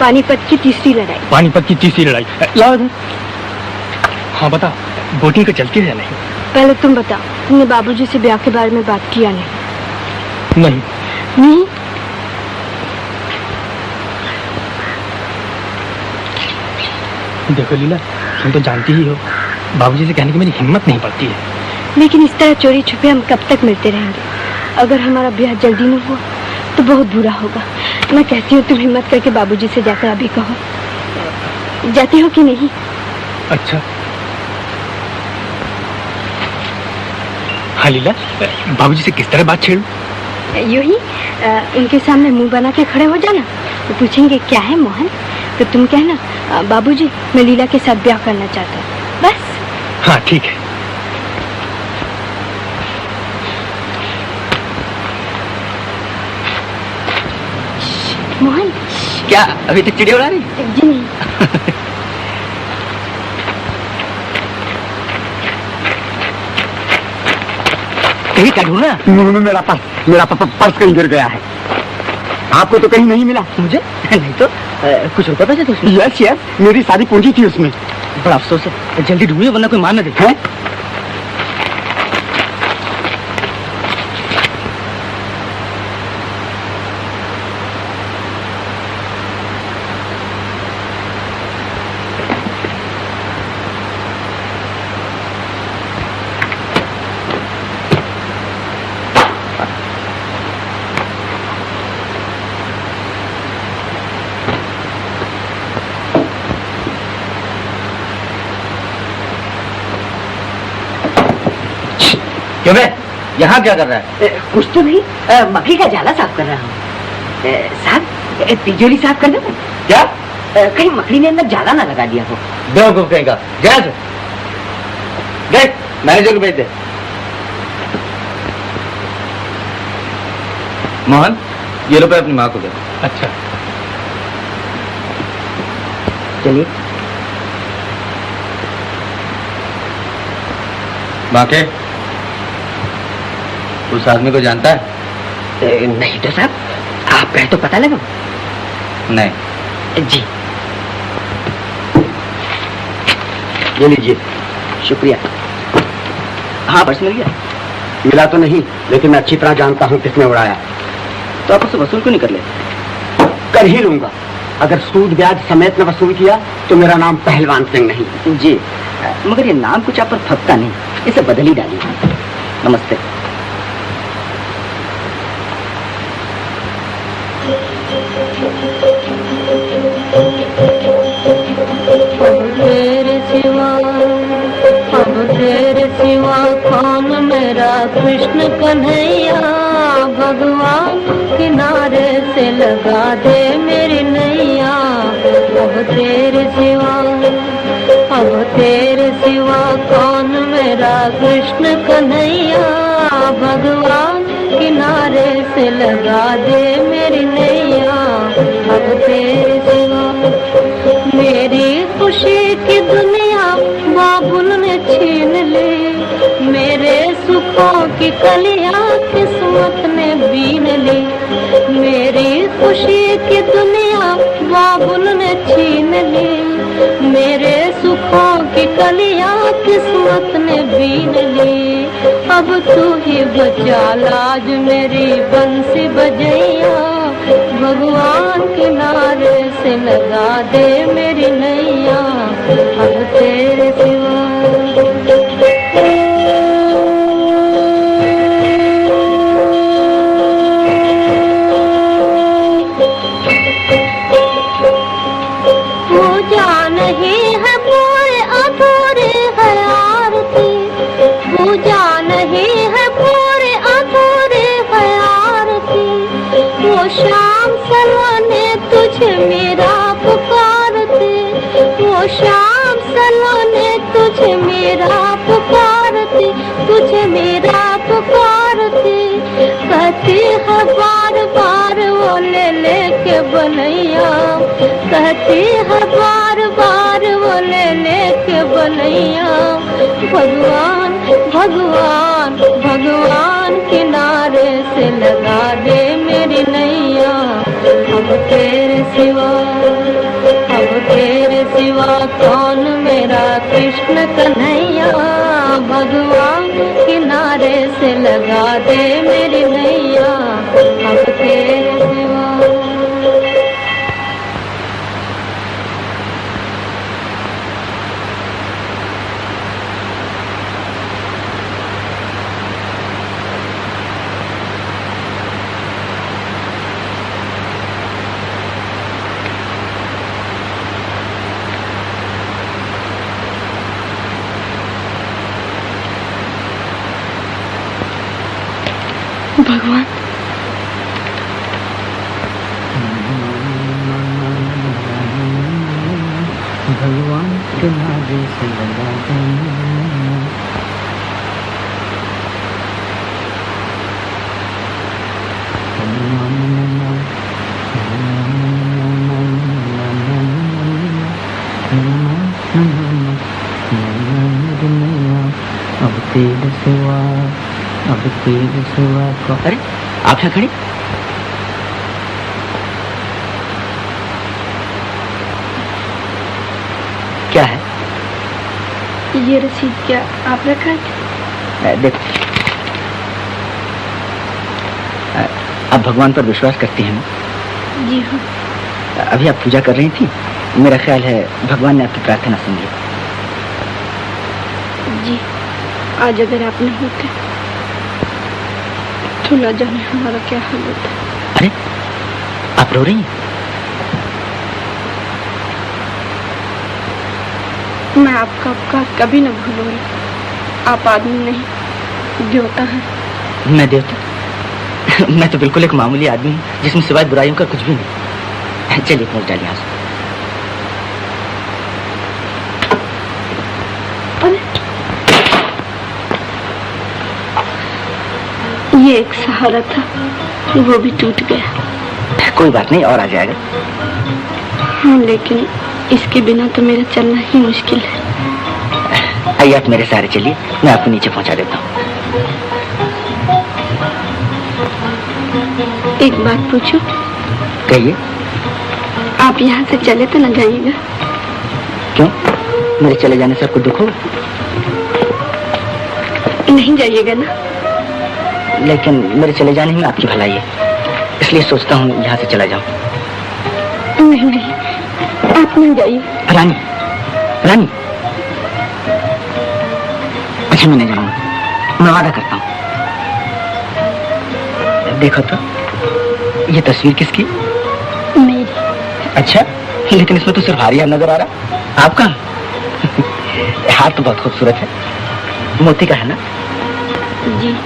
पानीपत की तीसरी लड़ाई। पानीपत की तीसरी लड़ाई, लाओ इधर। हाँ बता, बोटिंग को चलती है या नहीं? पहले तुम बता, तुमने बाबूजी से ब्याह के बारे में बात किया नहीं? नहीं। नहीं? देखो लीला, तुम तो जानती ही हो, बाबूजी से कहने की मेरी हिम्मत नहीं पड़ती है। लेकिन इस तरह चोरी छुपे हम कब तक मिलते रहेंगे? अगर हमारा ब्याह जल्दी न हुआ तो बहुत बुरा होगा। मैं कहती हूँ तुम हिम्मत करके बाबूजी से जाकर अभी कहो। जाती हो कि नहीं? अच्छा। हाँ लीला, बाबूजी से किस तरह बात छेड़ूं? यूं ही उनके सामने मुंह बना के खड़े हो जाना। तो पूछेंगे क्या है मोहन, तो तुम कहना बाबूजी मैं लीला के साथ ब्याह करना चाहता हूँ, बस। हाँ ठीक है। मोहन क्या अभी तक चिड़िया उड़ा रही? जी नहीं। कहीं क्या ढूंढना? मेरा पर्स कहीं गिर गया है। आपको तो कहीं नहीं मिला। मुझे नहीं तो कुछ रुपए पैसे थे उसमें। यस यस, मेरी सारी पूंजी थी उसमें। बड़ा अफसोस है, जल्दी ढूंढिए वरना कोई मान न दे। हैं? क्यों बे, यहाँ क्या कर रहा है? कुछ तो नहीं, मकड़ी का जाला साफ कर रहा हूँ। साहब तिजोरी साफ करना था। क्या? कहीं मकड़ी ने अंदर जाला ना लगा दिया हो। बेवकूफ कहेगा। जैसे देख मैनेजर को भेज दे। मोहन ये रुपए अपनी माँ को दे। अच्छा चलिए। बाके उस आदमी को जानता है? नहीं तो साहब, आप कहे तो पता लगा। नहीं। जी ये लीजिए। शुक्रिया। हाँ पर्स मिल गया? मिला तो नहीं, लेकिन मैं अच्छी तरह जानता हूँ किसने उड़ाया। तो आप उससे वसूल क्यों नहीं कर ले? कर ही लूंगा। अगर सूद ब्याज समेत में वसूल किया तो मेरा नाम पहलवान सिंह नहीं। जी, मगर ये नाम कुछ आप पर फपता नहीं, इसे बदल ही डालिए। नमस्ते। तेरे सिवा कौन मेरा कृष्ण कन्हैया, भगवान किनारे से लगा दे मेरी नैया। अब तेरे सिवा कौन मेरा कृष्ण कन्हैया, भगवान किनारे से लगा दे मेरी नैया। अब तेरे सिवा मेरी खुशी की दुनिया बाबुल ने छीन ली, मेरे सुखों की कलियां किस्मत ने बीन ली। मेरी खुशी की दुनिया बाबुल ने छीन ली, मेरे सुखों की कलियां किस्मत ने बीन ली। अब तू ही बचा लाज मेरी बंसी बजैया, भगवान किनारे से लगा दे मेरी नैया। अब तेरे सिवा पूजा नहीं है पूरे अधूरे है आरती, पूजा नहीं है पूरे अधूरे है आरती। वो शाम सलोने तुझे मेरा पुकारते, वो शाम सलोने तुझे मेरा पुकारते, तुझे मेरा पुकारते। कहती है बार बार वो ले लेके बनैया, कहती है बार बार वो ले लेके बनैया। भगवान भगवान भगवान किनारे से लगा दे मेरी नैया। अब तेरे सिवा कौन मेरा कृष्ण कन्हैया, भगवान किनारे से लगा दे मेरी नैया। अब तेरे सिवा भगवान के नारे से लगा देना। अब तेरे सिवा, अब तेरे सिवा को। अरे आप यहाँ खड़े? क्या है? ये रसीद क्या आप रखा थे? देखो, आप भगवान पर विश्वास करती हैं ना? जी हाँ। अभी आप पूजा कर रही थी, मेरा ख्याल है भगवान ने आपकी प्रार्थना सुन ली। जी, आज अगर आप नहीं होते तो न जाने हमारा क्या हाल होता। अरे आप रो रही हैं? मैं आपका उपकार कभी न भूलूंगी। आप आदमी नहीं, देवता हैं। मैं देवता? मैं तो बिल्कुल एक मामूली आदमी हूँ जिसमें सिवाय बुराइयों का कुछ भी नहीं। चलिए पहुंच डालिए यहाँ से। ये एक सहारा था, वो भी टूट गया। कोई बात नहीं, और आ जाएगा। हाँ, लेकिन इसके बिना तो मेरा चलना ही मुश्किल है। आइए आप मेरे सहारे चलिए, मैं आपको नीचे पहुंचा देता हूँ। एक बात पूछूं? कहिए। आप यहाँ से चले तो न जाइएगा? क्यों? मेरे चले जाने से आपको दुख होगा? नहीं जाइएगा ना? लेकिन मेरे चले जाने में आपकी भलाई है, इसलिए सोचता हूँ यहाँ से चला जाऊँ। नहीं नहीं, आप नहीं जाइए। रानी, रानी। अच्छा मैं नहीं जाऊंगा, मैं वादा करता हूँ। देखो तो, ये तस्वीर किसकी? मेरी। अच्छा, लेकिन इसमें तो सिर्फ हार ही नजर आ रहा। आपका? हार तो बहुत खूबसूरत है, मोती का है ना? जी,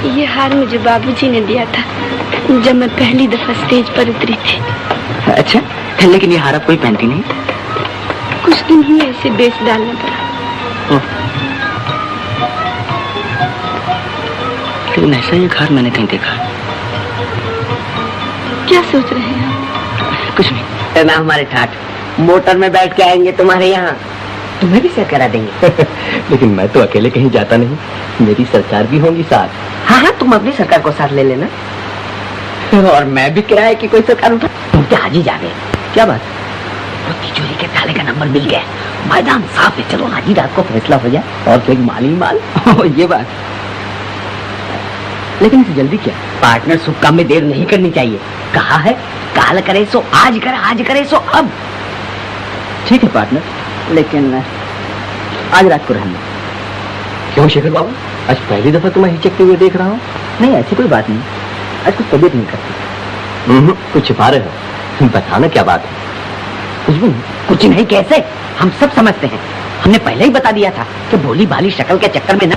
ये हार मुझे बाबूजी ने दिया था जब मैं पहली दफा स्टेज पर उतरी थी। अच्छा, लेकिन ये हार आप कोई पहनती नहीं? कुछ दिन ही ऐसे बेच डालना पड़ा। लेकिन ऐसा ही हार मैंने कहीं देखा। क्या सोच रहे हैं आप? कुछ नहीं। ना हमारे ठाठ मोटर में बैठ के आएंगे तुम्हारे यहाँ, तुम्हें भी सर करा देंगे। लेकिन मैं तो अकेले कहीं जाता नहीं, मेरी सरकार भी होगी साथ। हाँ हाँ, तुम अपनी सरकार को साथ ले लेना। और मैं भी किराए की कोई सरकार उठा। तुम क्या हाजी जा गए? क्या बात? वो तिजोरी के ताले का नंबर मिल गया, मैदान साफ है। चलो हाजी रात को फैसला हो जाए, और तो एक माल ही माल। ये बात। लेकिन इसे जल्दी क्या? पार्टनर, शुभ काम में देर नहीं करनी चाहिए। कहा है काल करे सो आज करे, आज करे सो अब। ठीक है पार्टनर, लेकिन आज रात को रहना। क्यों शेखर बाबू, आज पहली दफा तुम्हें हिचकते हुए देख रहा हूँ। नहीं, ऐसी कोई बात नहीं, आज कुछ तबीयत नहीं करती। कुछ छिपा रहे हो, बताना क्या बात है? कुछ भी नहीं। कुछ नहीं कैसे? हम सब समझते हैं। हमने पहले ही बता दिया था कि भोली भाली शक्ल के चक्कर में ना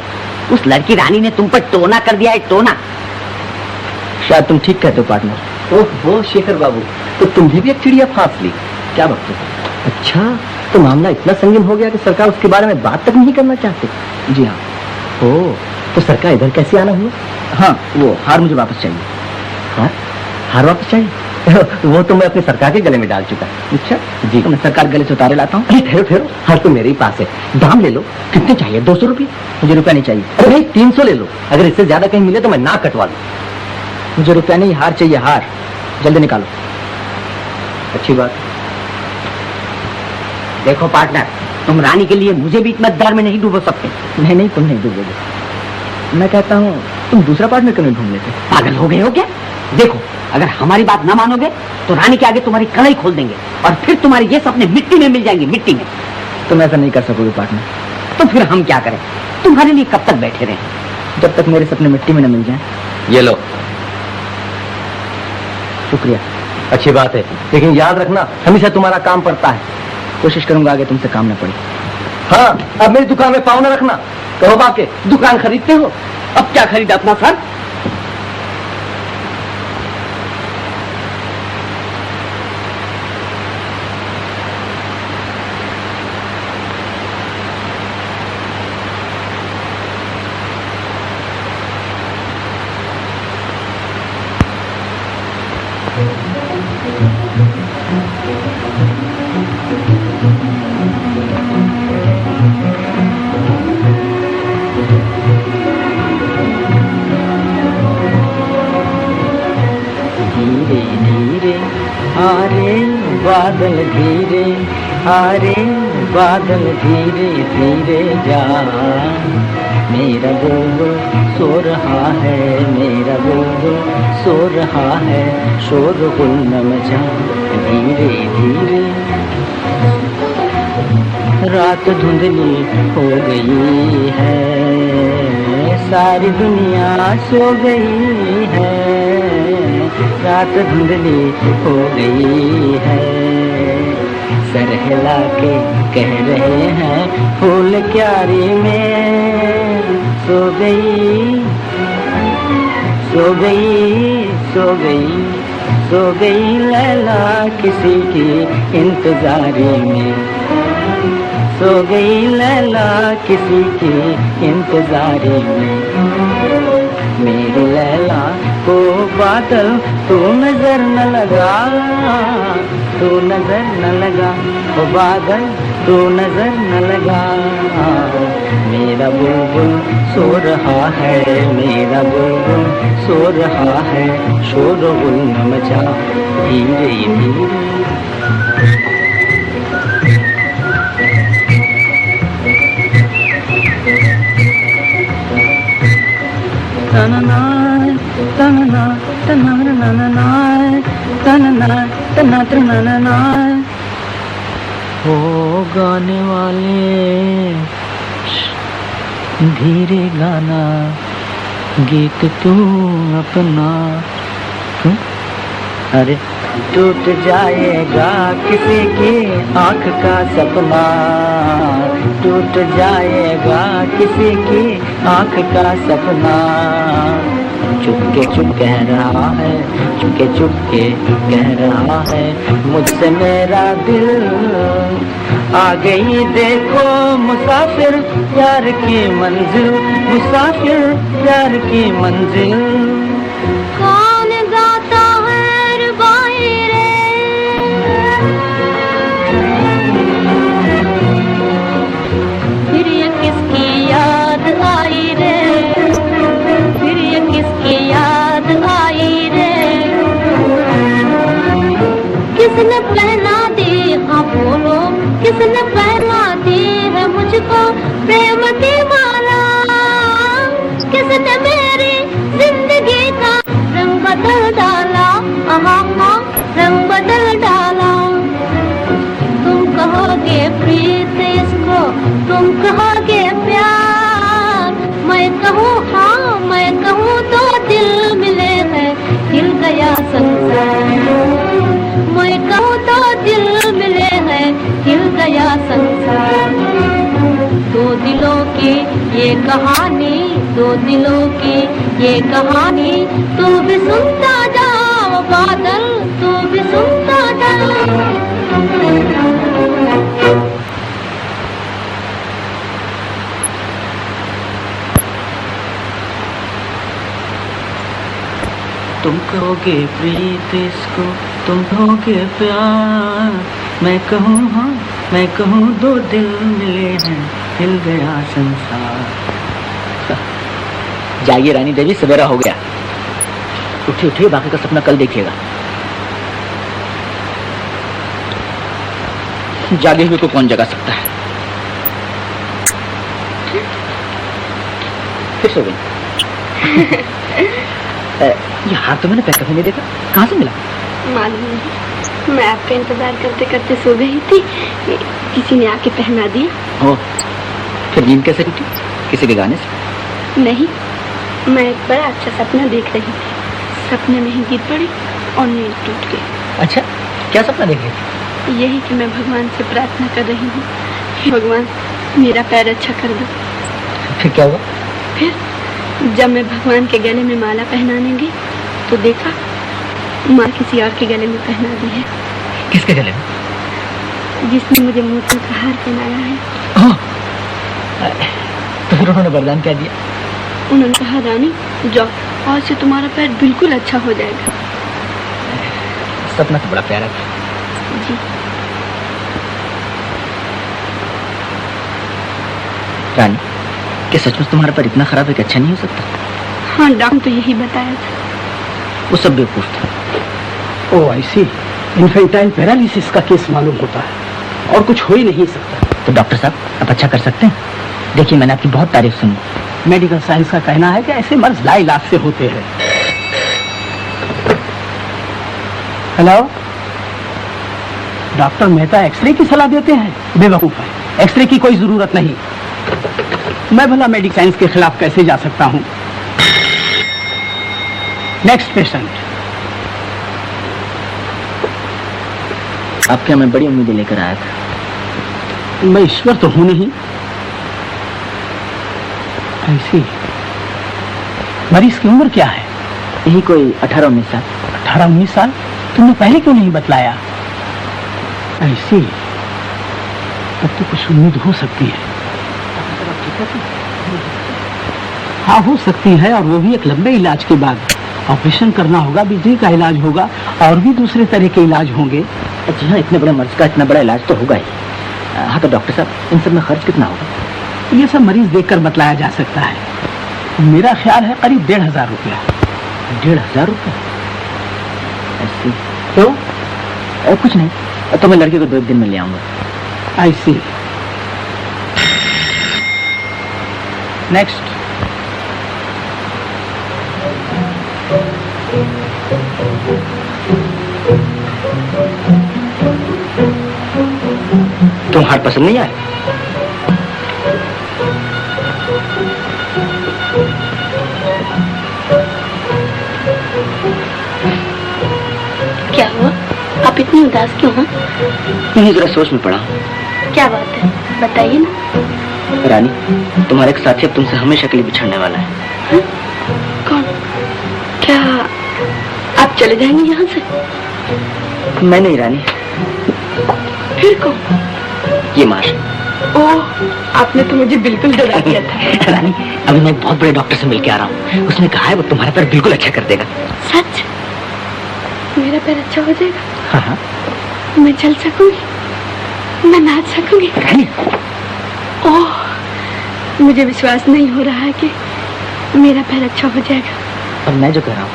उस लड़की रानी ने तुम पर टोना कर दिया है, टोना। शायद तुम ठीक कहते हो पार्टनर। ओह शेखर बाबू, तो तुम भी एक चिड़िया फांस ली। क्या बात है? अच्छा, तो मामला इतना संगीन हो गया कि सरकार उसके बारे में बात तक नहीं करना चाहती। जी हाँ। ओह, तो सरकार इधर कैसे आना हुआ? हाँ, वो हार मुझे वापस चाहिए। हार? हार वापस चाहिए? वो तो मैं अपनी सरकार के गले में डाल चुका। अच्छा जी, तो मैं सरकार गले से उतारे लाता हूँ। अरे ठहरो ठहरो, हार तो मेरे ही पास है, दाम ले लो। कितने चाहिए? 200 रुपये? मुझे रुपया नहीं चाहिए। अरे भाई 300 ले लो, अगर इससे ज्यादा कहीं मिले तो मैं ना कटवा लूँ। मुझे रुपया नहीं, हार चाहिए, हार। जल्दी निकालो। अच्छी बात। देखो पार्टनर, तुम रानी के लिए मुझे भी इतना दर में नहीं डूबो सकते। नहीं नहीं, तुम नहीं डूबोगे। मैं कहता हूँ तुम दूसरा पार्टनर क्यों नहीं ढूंढ लेते? पागल हो गए हो क्या? देखो, अगर हमारी बात ना मानोगे तो रानी के आगे तुम्हारी कलाई खोल देंगे और फिर तुम्हारे ये सपने मिट्टी में मिल जाएंगे, मिट्टी में। तुम ऐसा नहीं कर सकोगे पार्टनर। तो फिर हम क्या करें? तुम्हारे लिए कब तक बैठे रहें? जब तक मेरे सपने मिट्टी में न मिल जाएं। ये लो। शुक्रिया। अच्छी बात है, लेकिन याद रखना हमेशा तुम्हारा काम पड़ता है। कोशिश करूंगा आगे तुमसे काम न पड़े। हाँ, अब मेरी दुकान में पाँव न रखना। कहो बाके, दुकान खरीदते हो? अब क्या खरीदा अपना सर? आरे बादल धीरे, आरे बादल धीरे धीरे जा, मेरा बुलबुल सो रहा है, मेरा बुलबुल सो रहा है, शोरगुल न मचा धीरे धीरे। रात धुंधली हो गई है, सारी दुनिया सो गई है, रात धुंधली हो गई है, सर हिला के कह रहे हैं फूल क्यारी में सो गई, सो गई, सो गई, सो गई लैला किसी की इंतजारी में, सो गई लैला किसी की इंतजारी में। मेरी लैला को बादल तू नजर न लगा, तू नजर न लगा, ओ बादल तू नजर न लगा, मेरा बुलबुल सो रहा है, मेरा बुलबुल सो रहा है, शोरगुल न मचा धीरे धीरे। तनना तनना तनना तनना तनना तनना। हो गाने वाले धीरे गाना, गीत तू अपना, अरे टूट जाएगा किसी की आँख का सपना, टूट जाएगा किसी की आँख का सपना, चुपके चुप कह रहा है, चुपके चुपके कह रहा है, मुझसे मेरा दिल, आ गई देखो मुसाफिर प्यार की मंजिल, मुसाफिर प्यार की मंजिल। कौन गाता है रुबाई रे, फिर ये किसकी याद आई रे, फिर ये किसकी याद आई रे, किसने पहना दी, हाँ बोलो किसने पहना दी है मुझको प्रेम की माला, किसने मेरी जिंदगी का रंग बदल डाला, हाँ रंग बदल डाला। तुम कहोगे प्रीत इसको, तुम कहोगे प्यार, मैं कहूँ हाँ मैं कहूँ तो दिल मिले हैं, हिल गया संसार, मैं कहूँ तो दिल मिले हैं, हिल गया संसार। दो दिलों की ये कहानी, दो दिलों की ये कहानी, तू भी सुनता जाओ बादल, तू भी सुनता जाओ। तुम कहोगे प्रीत इसको, तुम कहोगे प्यार, मैं कहूँ हाँ मैं कहूँ दो दिल मिले हैं, हिल गया संसार। जाइए रानी देवी, सवेरा हो गया, उठिए उठिए, बाकी का सपना कल देखिएगा। जागे हुए को कौन जगा सकता है। फिर सो गई। ये हाथ तो मैंने पैर कभी नहीं देखा, कहाँ से मिला? मालूम नहीं, मैं आपका इंतजार करते करते सो गई थी, किसी ने आके पहना दिया। ओ, फिर नींद कैसे टूटी? किसी के गाने से? नहीं, मैं एक बड़ा अच्छा सपना देख रही थी, सपने में ही गिर पड़ी और नींद टूट गई। अच्छा, क्या सपना देख रही थी? यही कि मैं भगवान से प्रार्थना कर रही हूँ, भगवान मेरा पैर अच्छा कर दो। फिर क्या हुआ? फिर जब मैं भगवान के गले में माला पहनाने गई तो देखा माँ किसी और के गले में पहना दी है। किसके गले में? जिसने मुझे मोतियों का हार पहनाया है। तो फिर उन्होंने वरदान क्या दिया? उन्होंने कहा रानी जाओ, आज से तुम्हारा पैर बिल्कुल अच्छा हो जाएगा। सपना तो बड़ा प्यारा था। जी। रानी, क्या सचमुच तुम्हारा पैर इतना खराब है कि अच्छा नहीं हो सकता? हाँ, डॉक्टर तो यही बताया था। वो सब बेवकूफ था। ओ ऐसी, इन्फेंटाइल पैरालिसिस का केस मालूम होता है और कुछ हो ही नहीं सकता। तो डॉक्टर साहब आप अच्छा कर सकते हैं। देखिए मैंने आपकी बहुत तारीफ सुनी। मेडिकल साइंस का कहना है कि ऐसे मर्ज लाइलाज से होते हैं। हेलो, डॉक्टर मेहता एक्सरे की सलाह देते हैं? बेवकूफ है, एक्सरे की कोई जरूरत नहीं। मैं भला मेडिकल साइंस के खिलाफ कैसे जा सकता हूं? Next patient. आपके मैं बड़ी उम्मीदें लेकर आया था। मैं ईश्वर तो हूं नहीं। ऐसी मरीज की उम्र क्या है? यही कोई 18-19 साल। 18-19 साल? तुमने पहले क्यों नहीं बतलाया? ऐसी तब तो कुछ उम्मीद हो सकती है। हाँ हो सकती है, और वो भी एक लंबे इलाज के बाद। ऑपरेशन करना होगा, बिजली का इलाज होगा और भी दूसरे तरह के इलाज होंगे। जी हाँ, इतने बड़े मर्ज का इतना बड़ा इलाज तो होगा ही। हाँ तो डॉक्टर साहब इन सब में खर्च कितना होगा? ये सब मरीज देखकर बतलाया जा सकता है। मेरा ख्याल है करीब 1500 रुपया। 1500 रुपया? ऐसी क्यों? कुछ नहीं, तो मैं लड़के को 2 दिन में ले आऊंगा। आई सी। नेक्स्ट। तुम हार पसंद नहीं आए? क्या हुआ? आप इतनी उदास क्यों हैं? नहीं, जरा सोच में पड़ा। क्या बात है, बताइए ना। रानी, तुम्हारे एक साथी अब तुमसे हमेशा के लिए बिछड़ने वाला है। हा? कौन? क्या आप चले जाएंगे यहाँ से? मैं नहीं रानी। फिर कौन? ये माश। ओह, आपने तो मुझे बिल्कुल डरा दिया था। रानी, अभी मैं एक बहुत बड़े डॉक्टर से मिल के आ रहा हूँ। उसने कहा है वो तुम्हारा पैर बिल्कुल अच्छा कर देगा। सच? मेरा पैर अच्छा हो जाएगा? हाँ हाँ। मैं चल सकूंगी, मैं नाच सकूंगी। रानी। ओह, मुझे विश्वास नहीं हो रहा है कि मेरा पैर अच्छा हो जाएगा। अब मैं जो कह रहा हूँ,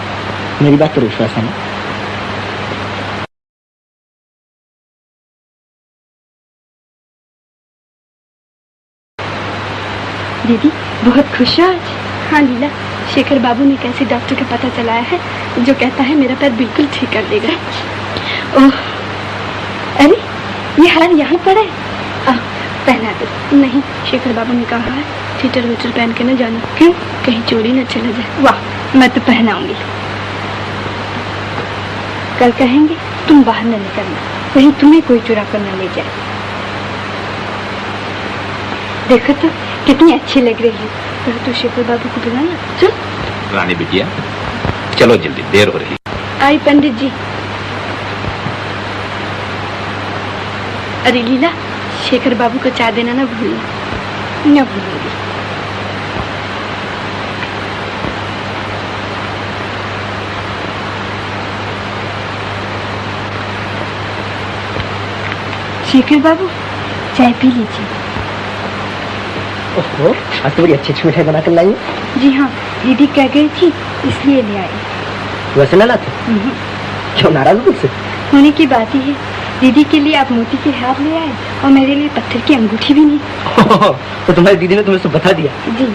मेरी बात पर विश्वास है ना? दीदी बहुत खुश हो आज? हाँ लीला, शेखर बाबू ने कैसे डॉक्टर का पता चलाया है जो कहता है मेरा पैर बिल्कुल ठीक कर देगा। ओह, अरे ये हार यहाँ पड़ा है, पहना दो। नहीं, शेखर बाबू ने कहा है स्वेटर वेटर पहन के न जाना। क्यों? कहीं चोरी न चला जाए। वाह, मैं तो पहनाऊंगी। कल कहेंगे तुम बाहर न निकलना, कहीं तुम्हें कोई चुरा कर न ले जाए। देखो तो कितनी अच्छी लग रही है। तो शेखर बाबू को बुलाया। चल रानी बिटिया, चलो जल्दी, देर हो रही। आई पंडित जी। अरे लीला, शेखर बाबू को चाय देना ना भूलना। न भूलूंगी। शेखर बाबू चाय पी लीजिए। ओहो, आज तो बड़ी अच्छी मिठाई बनाकर लाई है। जी हाँ, दीदी कह गई थी इसलिए ले आई। वैसे ना लाते? क्यों, नाराज मुझसे? होने की बात ही है। दीदी के लिए आप मोती के हार ले आए और मेरे लिए पत्थर की अंगूठी भी नहीं। तो तुम्हारी दीदी ने तुम्हें सब बता दिया? जी।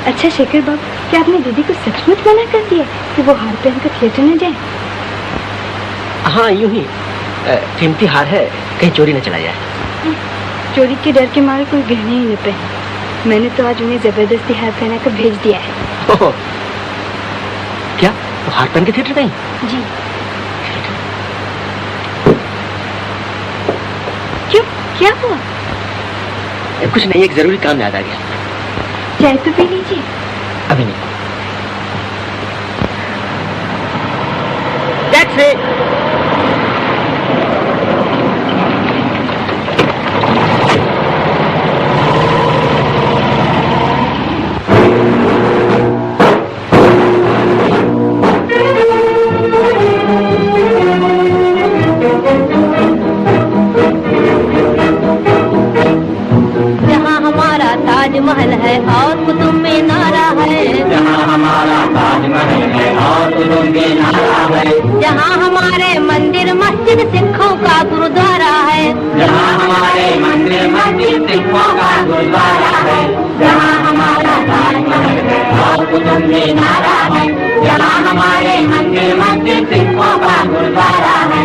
अच्छा शेखर बाबू, क्या आपने दीदी को सचमुच मना कर दिया कि वो हार पहनकर थिएटर न जाए? हाँ यूं ही, कीमती हार है, कहीं चोरी न चला जाए। चोरी के डर के मारे कोई गहने ही न पहने। मैंने तो आज उन्हें जबरदस्ती हार पहना कर भेज दिया है। क्या? तो हार पहन के थिएटर गई? जी। क्यों, क्या हुआ? कुछ नहीं, एक जरूरी काम याद आ गया। चाय तो पी लीजिए। अभी नहीं। टैक्सी। ताजमहल है और कुतुब मीनार है। जहाँ हमारा ताजमहल है और कुतुब मीनारा है, जहाँ हमारे मंदिर मस्जिद सिखों का गुरुद्वारा है, जहाँ हमारे मंदिर मस्जिद सिखों का गुरुद्वारा है, जहाँ हमारा ताजमहल है और कुतुब मीनारा है, जहाँ हमारे मंदिर मस्जिद सिखों का गुरुद्वारा है।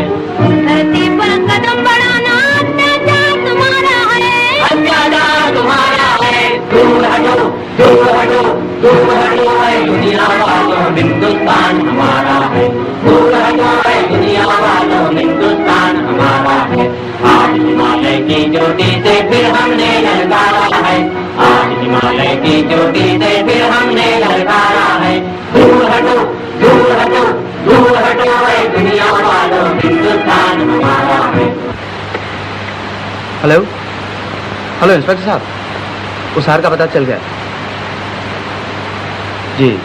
धरती पर कदम बढ़ाना अत्याचार तुम्हारा है, अत्याचार तुम्हारा है, दूर हटो दूर हटो दूर हटो है दुनिया वालों, हिंदुस्तान हमारा है, दूर हटो है दुनिया वालों, हिंदुस्तान हमारा है। आज हिमालय की चोटी से फिर हमने ललकारा है, आज हिमालय की चोटी से फिर हमने ललकारा है, दूर हटो दूर हटो दूर हटो है दुनिया वालों, हिंदुस्तान हमारा है। हेलो हेलो इंस्पेक्टर साहब, उस हार का पता चल गया जी,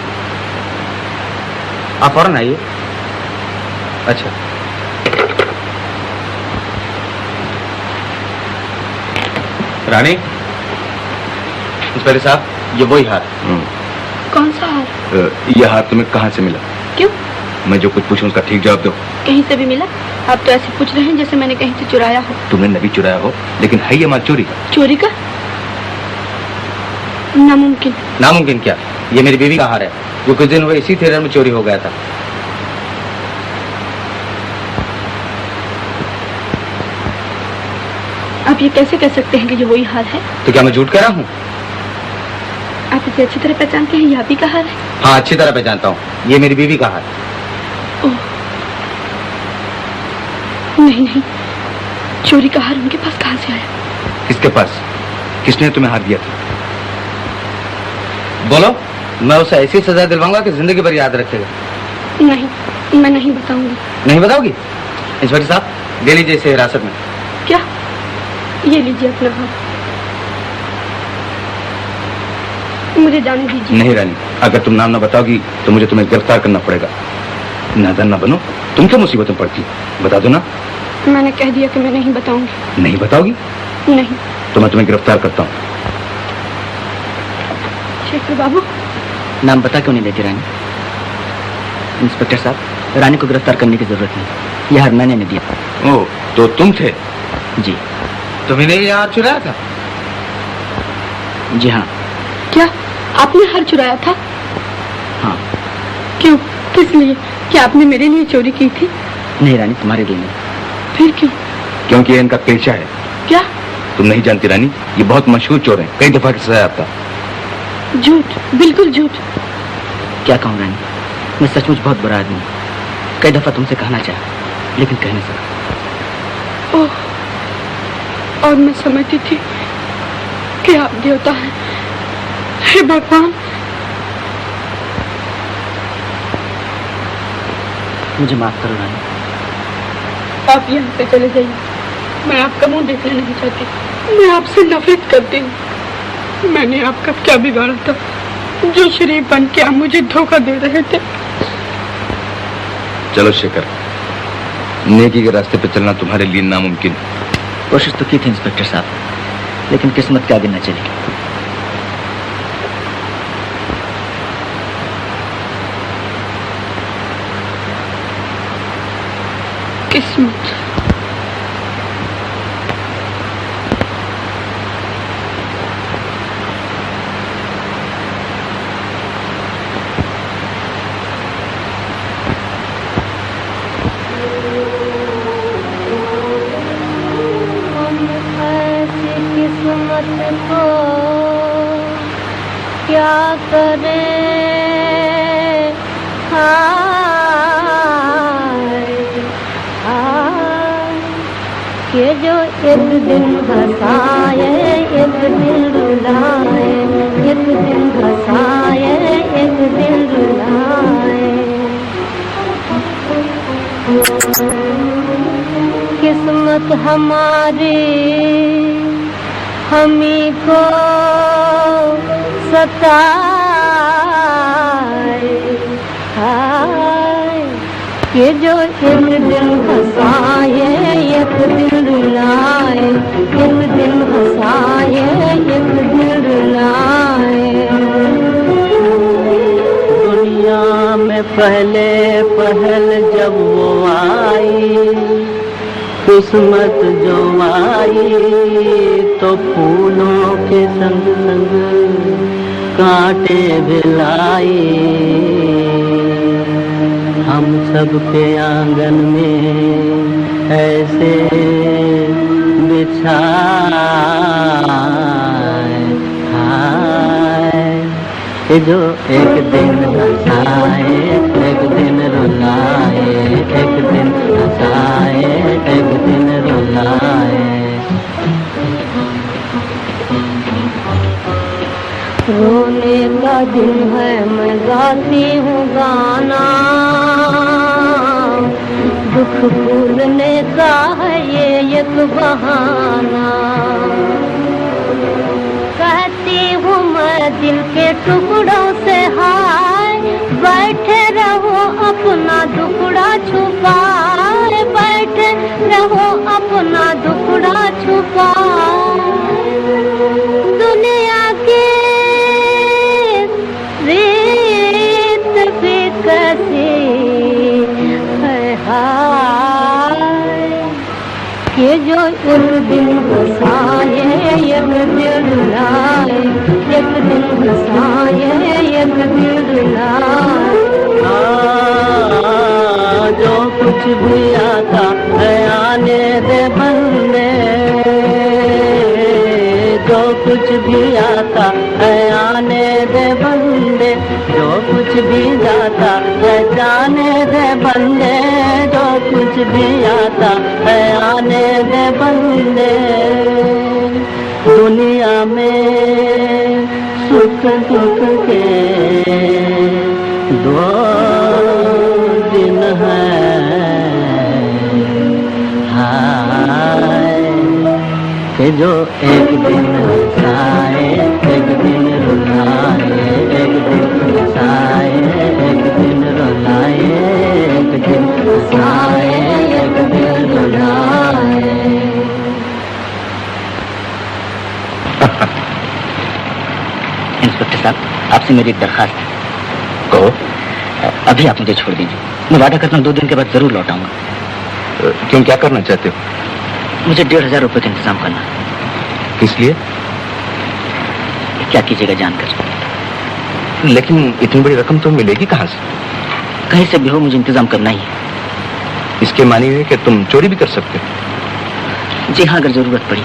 आप फौरन आइए। अच्छा रानी, इंस्पेक्टर साहब, ये वही हार। कौन सा हार? यह हार तुम्हें कहाँ से मिला? क्यों? मैं जो कुछ पूछूं उसका ठीक जवाब दो। कहीं से भी मिला? आप तो ऐसे पूछ रहे हैं जैसे मैंने कहीं से चुराया हो। तुमने नहीं चुराया हो, लेकिन है ये माल चोरी का। चोरी का? नामुमकिन। नामुमकिन क्या? ये मेरी बीवी का हार है, जो कुछ दिन हुए इसी थिएटर में चोरी हो गया था। आप ये कैसे कह सकते हैं कि ये वही हार है? तो क्या मैं झूठ कह रहा हूँ? आप इसे अच्छी तरह पहचानते हैं, यह भी का हार है? हाँ, अच्छी तरह पहचानता हूँ, ये मेरी बीवी का हार। ओह, नहीं नहीं, चोरी का हार उनके पास कहाँ से आया? किसके पास? किसने तुम्हें हार दिया था? बोलो, मैं उसे ऐसी सजा दिलवाऊंगा कि जिंदगी भर याद रखेगा। नहीं, मैं नहीं बताऊंगी। नहीं बताओगी? इंस्पेक्टर साहब, ले लीजिए इसे हिरासत में। क्या? ये लीजिए अपना हाथ, मुझे जाने दीजिए। नहीं रानी, अगर तुम नाम न बताओगी तो मुझे तुम्हें गिरफ्तार करना पड़ेगा। नादान ना बनो, तुम क्यों मुसीबत में पड़ती? बता दो ना। मैंने कह दिया कि मैं नहीं बताऊंगी। नहीं बताओगी? नहीं। तो मैं तुम्हें गिरफ्तार करता हूँ। शेखर बाबू। नाम बता क्यों नहीं देती रानी? इंस्पेक्टर साहब, रानी को गिरफ्तार करने की जरूरत नहीं, यह हार मैंने नहीं दिया। ओह, तो तुम थे? जी। तुम्हें ये हार चुराया था? जी हाँ। क्या आपने हार चुराया था? हाँ। क्यों? किस लिए? क्या आपने मेरे लिए चोरी की थी? नहीं रानी, तुम्हारे लिए नहीं। फिर क्यों? क्योंकि ये इनका पेशा है। क्या? तुम नहीं जानती रानी, ये बहुत मशहूर चोर हैं, कई दफा की सजा आपका। झूठ, बिल्कुल झूठ। क्या कहूँ रानी, मैं सचमुच बहुत बुरा आदमी हूँ। कई दफा तुमसे कहना चाहा, लेकिन कह नहीं सका। ओह, और मैं समझती थी कि आप देवता हैं। हे भगवान, मुझे माफ करो रानी। आप यहाँ से चले जाइए, मैं आपका मुंह देखना नहीं चाहती। मैं आपसे नफरत करती हूँ। मैंने आपका क्या बिगाड़ा था जो शरीफ बन के आप मुझे धोखा दे रहे थे? चलो शेखर, नेकी के रास्ते पे चलना तुम्हारे लिए नामुमकिन। कोशिश तो की थी इंस्पेक्टर साहब, लेकिन किस्मत के आगे न चली। किस्मत? को क्या करें, कि जो एक दिन हंसाए एक दिन रुलाए, एक दिन हंसाए एक दिन रुलाए। किस्मत हमारी हमी को सताए, कि जो एक दिन हंसाए एक दिन रुलाए, एक दिन हंसाए एक दिन रुलाए। दुनिया में पहले पहल जब वो आई, किस्मत जो आई तो फूलों के संग संग कांटे भी लाई। हम सब के आंगन में ऐसे बिछाए हाय, जो एक दिन हंसाए एक दिन रुलाए, एक दिन हंसाए एक दिन रुलाए। रोने का दिन है मैं गाती हूँ गाना, दुख भूलने का है ये एक बहाना। कहती हूँ मैं दिल के टुकड़ों से हाय, बैठे रहो अपना दुखड़ा छुपाए, बैठे रहो अपना दुखड़ा छुपाए। दुनिया की रीत भी कैसी है हाय, कि जो एक दिन हंसाए एक दिन रुलाए, एक दिन हंसाए एक दिन रुलाए। जो कुछ भी आता है आने दे बंदे, जो कुछ भी आता है आने दे बंदे, जो कुछ भी जाता है जाने दे बंदे, जो कुछ भी आता है आने दे बंदे। दुनिया में सुख दुख के दो दिन है हाय, कि जो एक दिन हंसाए एक दिन रुलाए, एक दिन हंसाए एक दिन रुलाए, एक दिन हंसाए एक दिन रुलाए। इंस्पेक्टर साहब, आपसे मेरी एक दरखास्त है। कहो। अभी आप मुझे छोड़ दीजिए, मैं वादा करता हूँ 2 दिन के बाद जरूर लौट आऊंगा। क्यों, क्या करना चाहते हो? मुझे 1500 रुपए का इंतजाम करना है। किस लिए? क्या कीजिएगा जानकर। लेकिन इतनी बड़ी रकम तो मिलेगी कहाँ से? कहीं से भी हो, मुझे इंतजाम करना ही है। इसके मानी है कि तुम चोरी भी कर सकते हो? जी हाँ, अगर जरूरत पड़ी,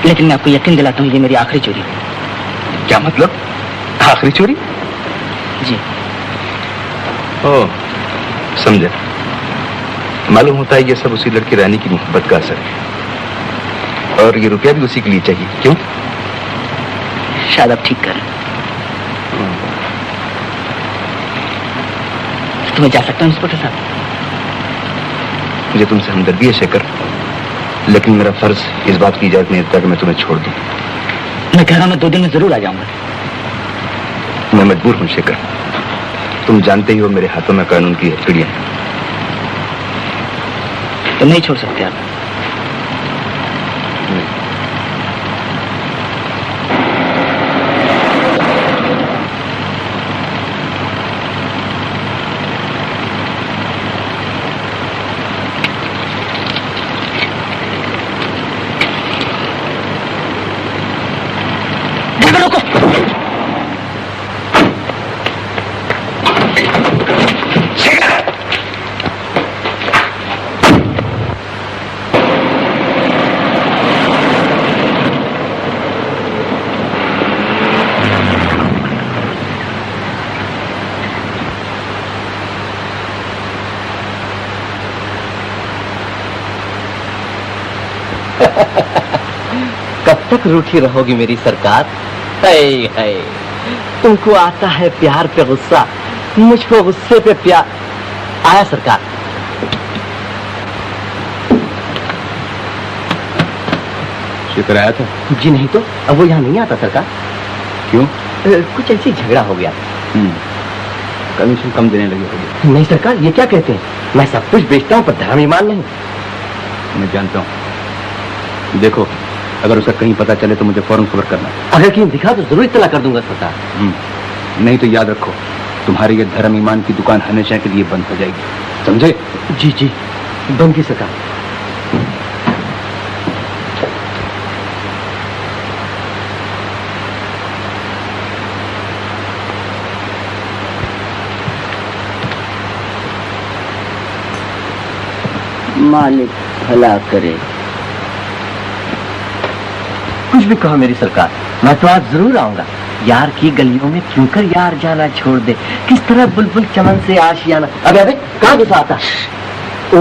लेकिन मैं आपको यकीन दिलाता हूँ ये मेरी आखिरी चोरी है। क्या मतलब? आखिरी चोरी? जी। ओह, समझा। मालूम होता है ये सब उसी लड़की रानी की मोहब्बत का असर है, और ये रुपया भी उसी के लिए चाहिए। क्यों? शायद आप ठीक कर रहे हैं। तो मैं जा सकता हूँ इंस्पेक्टर साहब? मुझे तुमसे हमदर्दी है शेखर, लेकिन मेरा फर्ज इस बात की इजाजत नहीं देता कि मैं तुम्हें छोड़ दूं। मैं कह रहा हूँ मैं 2 दिन में जरूर आ जाऊंगा। मैं मजबूर हूं शेखर, तुम जानते ही हो मेरे हाथों में कानून की हथकड़ियां हैं। तो नहीं छोड़ सकते आप? कब तक रूठी रहोगी मेरी सरकार? है तुमको आता है प्यार पे गुस्सा, मुझको गुस्से पे प्यार। आया सरकार। शेखर आया था? जी नहीं तो, अब वो यहाँ नहीं आता सरकार। क्यों? कुछ ऐसी झगड़ा हो गया। कमीशन कम देने लगे होंगे। नहीं सरकार, ये क्या कहते हैं? मैं सब कुछ बेचता हूँ पर धर्म ईमान नहीं। मैं जानता हूँ। देखो, अगर उसका कहीं पता चले तो मुझे फौरन खबर करना। अगर कहीं दिखा तो जरूर इत्तला कर दूंगा सरकार। नहीं तो याद रखो, तुम्हारी ये धर्म ईमान की दुकान हमेशा के लिए बंद हो जाएगी, समझे? जी जी, बंद ही सरकार। मालिक भला करे। कुछ भी कहो मेरी सरकार, मैं तो आज जरूर आऊंगा। यार की गलियों में क्यों कर यार जाना छोड़ दे, किस तरह बुलबुल चमन से आशियाना। अबे अबे कहाँ घुसा आता? ओ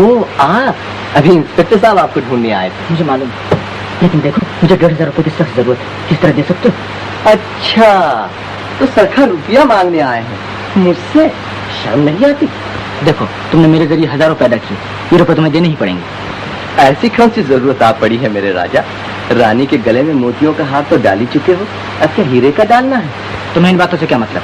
अभी इंस्पेक्टर साहब आपको ढूंढने आए थे। मुझे मालूम, लेकिन देखो मुझे 1,500 रुपये की सख्त जरूरत है, किस तरह दे सकते हो? अच्छा, तो सरखा रुपया मांगने आए हैं मुझसे, शर्म नहीं आती? देखो तुमने मेरे जरिए हजारों पैदा किए, ये रुपए तुम्हें देने ही पड़ेंगे। ऐसी कौन सी जरूरत आ पड़ी है मेरे राजा? रानी के गले में मोतियों का हार तो डाल ही चुके हो, अब क्या हीरे का डालना है? तुम्हें इन बातों से क्या मतलब?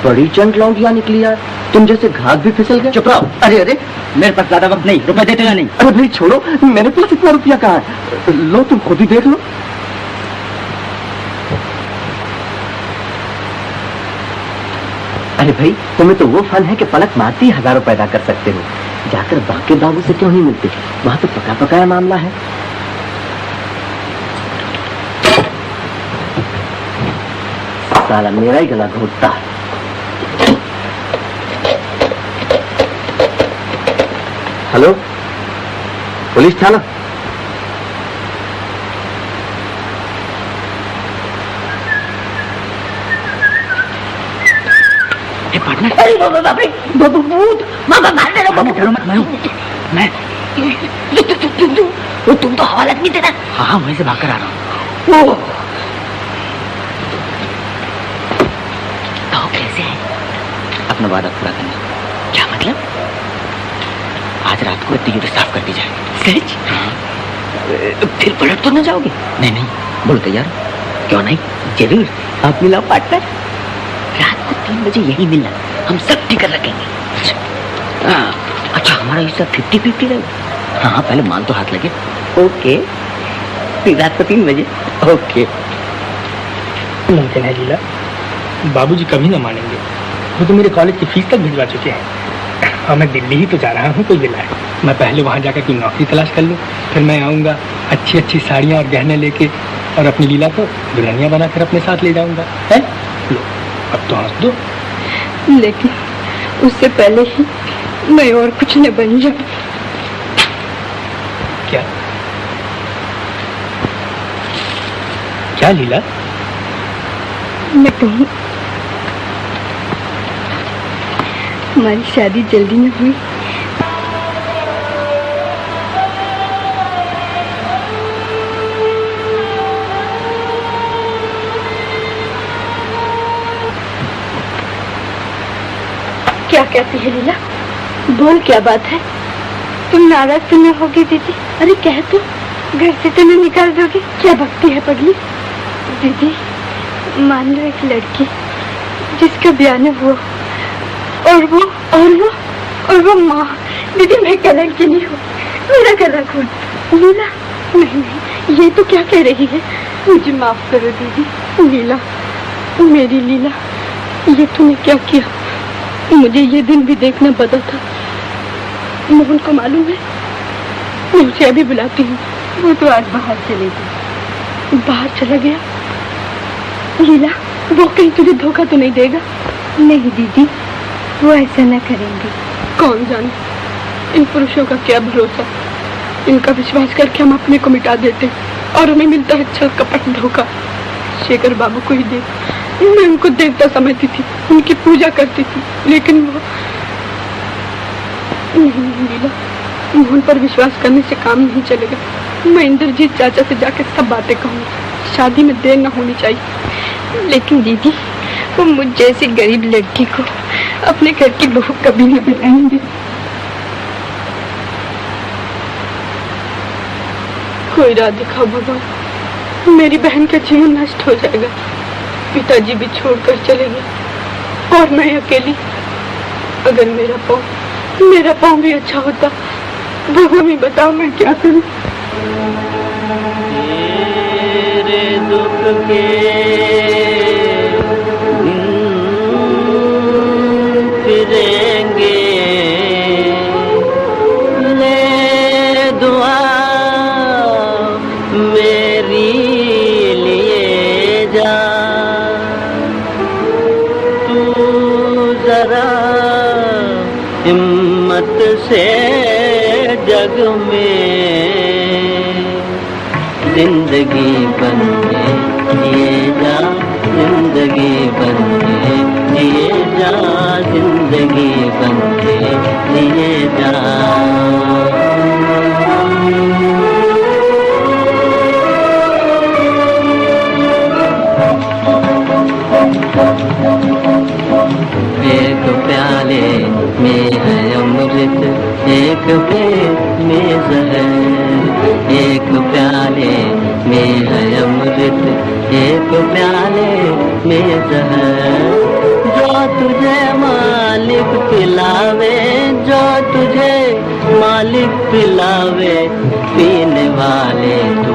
बड़ी चंट लौंडियां निकली यार, तुम जैसे घात भी फिसल गए। चुप रहो। अरे अरे, मेरे पास ज्यादा वक्त नहीं, रुपए देते या नहीं? अरे भाई छोड़ो, मेरे पास इतना रुपया कहाँ है? लो तुम खुद ही देख लो। अरे भाई, तुम्हें तो वो फन है कि पलक मारती ही हजारों पैदा कर सकते हो। जाकर बाकी बाबू से क्यों नहीं मिलते? वहां तो पका पकाया मामला है। साला मेरा ही गला घोटता है। हेलो, पुलिस थाना? अरे बाप रे, भूत, मार दे रहा। डरो मत, मैं तुम तो हवालत नहीं देता। हाँ वहीं से भागकर आ रहा हूँ। तो कैसे है? अपना वादा पूरा करना। क्या मतलब? आज रात को तिजोरी साफ कर दी जाए। सच? हाँ। फिर पलट तो न जाओगे? नहीं, बोलो तैयार? क्यों नहीं, जरूर। आप मिलाओ पार्टनर, रात को 3 बजे यही मिलना, हम सब टिकट रखेंगे। अच्छा, हमारा हिस्सा 50-50 रहेगा? हाँ, पहले मान तो हाथ लगे। ओके, फिर रात को 3 बजे। ओके। मुमकिन है लीला, बाबूजी कभी ना मानेंगे। वो तो मेरे कॉलेज की फीस तक भिजवा चुके हैं और मैं दिल्ली ही तो जा रहा हूँ, कोई दिलाए। मैं पहले वहाँ जाकर कोई नौकरी तलाश कर लूँ, फिर मैं आऊँगा अच्छी अच्छी साड़ियाँ और गहने लेके और अपनी लीला को दुल्हनिया बनाकर अपने साथ ले जाऊँगा। है लो, अब तो हंस दो। लेकिन उससे पहले ही मैं और कुछ न बन जाऊं। क्या लीला? मैं कहूँ हमारी शादी जल्दी में हुई। क्या कहती है लीला? बोल, क्या बात है? तुम नाराज तो न होगी दीदी? अरे कह तो, घर से तो नहीं निकाल दोगी? क्या भक्ति है पगली? दीदी, मान लो एक लड़की जिसका ब्याह न हुआ और वो माँ। दीदी मैं कलंक की नहीं हूँ, मेरा गला घोट। लीला, नहीं, ये तो क्या कह रही है? मुझे माफ करो दीदी। लीला, मेरी लीला, ये तूने क्या किया? मुझे ये दिन भी देखना पड़ा था। मोहन को मालूम है? मैं उसे अभी बुलाती हूँ। वो तो आज बाहर चले गए। बाहर चला गया? लीला, वो कहीं तुझे धोखा तो नहीं देगा? नहीं दीदी, वो ऐसा न करेंगे। कौन जाने, इन पुरुषों का क्या भरोसा। इनका विश्वास करके हम अपने को मिटा देते और हमें मिलता है अच्छा कपट धोखा। शेखर बाबू को ही देख, मैं उनको देवता समझती थी, उनकी पूजा करती थी, लेकिन वो नहीं लीला, मोहन पर विश्वास करने से काम नहीं चलेगा। मैं इंद्रजीत चाचा से जाकर सब बातें कहूँगी। शादी में देर न होनी चाहिए। लेकिन दीदी, वो मुझ जैसी गरीब लड़की को अपने घर की बहू कभी नहीं बनाएंगे। कोई राह दिखाओ भगवान, मेरी बहन का जीवन नष्ट हो जाएगा। पिताजी भी छोड़कर चले गए और मैं अकेली। अगर मेरा पाँव भी अच्छा होता, भगवान ही बताओ मैं क्या करूं। तेरे दुख के दिन जरा हिम्मत से जग में जिंदगी बन के जिए जा, जिंदगी बन के जिए जा, जिंदगी बन के जिए जा। एक प्याले में है अमृत, एक पेट में जहर। एक प्याले में है अमृत, एक प्याले में जहर। जो तुझे मालिक पिलावे, जो तुझे मालिक पिलावे, पीने वाले तू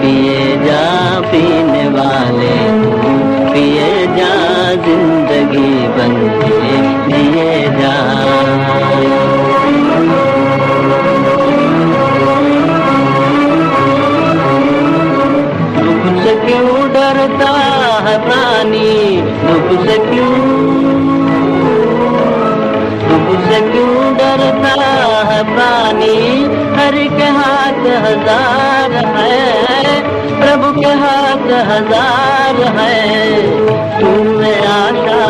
पिए जा, पीने वाले तू पिए जा, जिंदगी बन के जिए जा। दुख से क्यों डरता है प्राणी, दुख से क्यों डरता है प्राणी। हरि के हाथ हजार है, प्रभु के हाथ हजार है। तूने आशा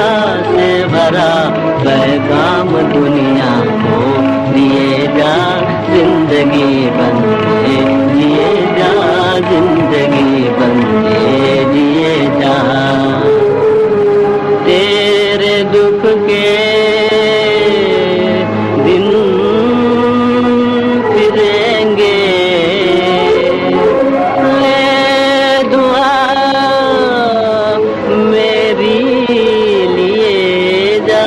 से भरा पैगाम दुनिया को दिए जा, जिंदगी बन के जिए जा, जिंदगी बन के जिए जा। तेरे दुख के दिन फिरेंगे, ले दुआ मेरी लिए जा।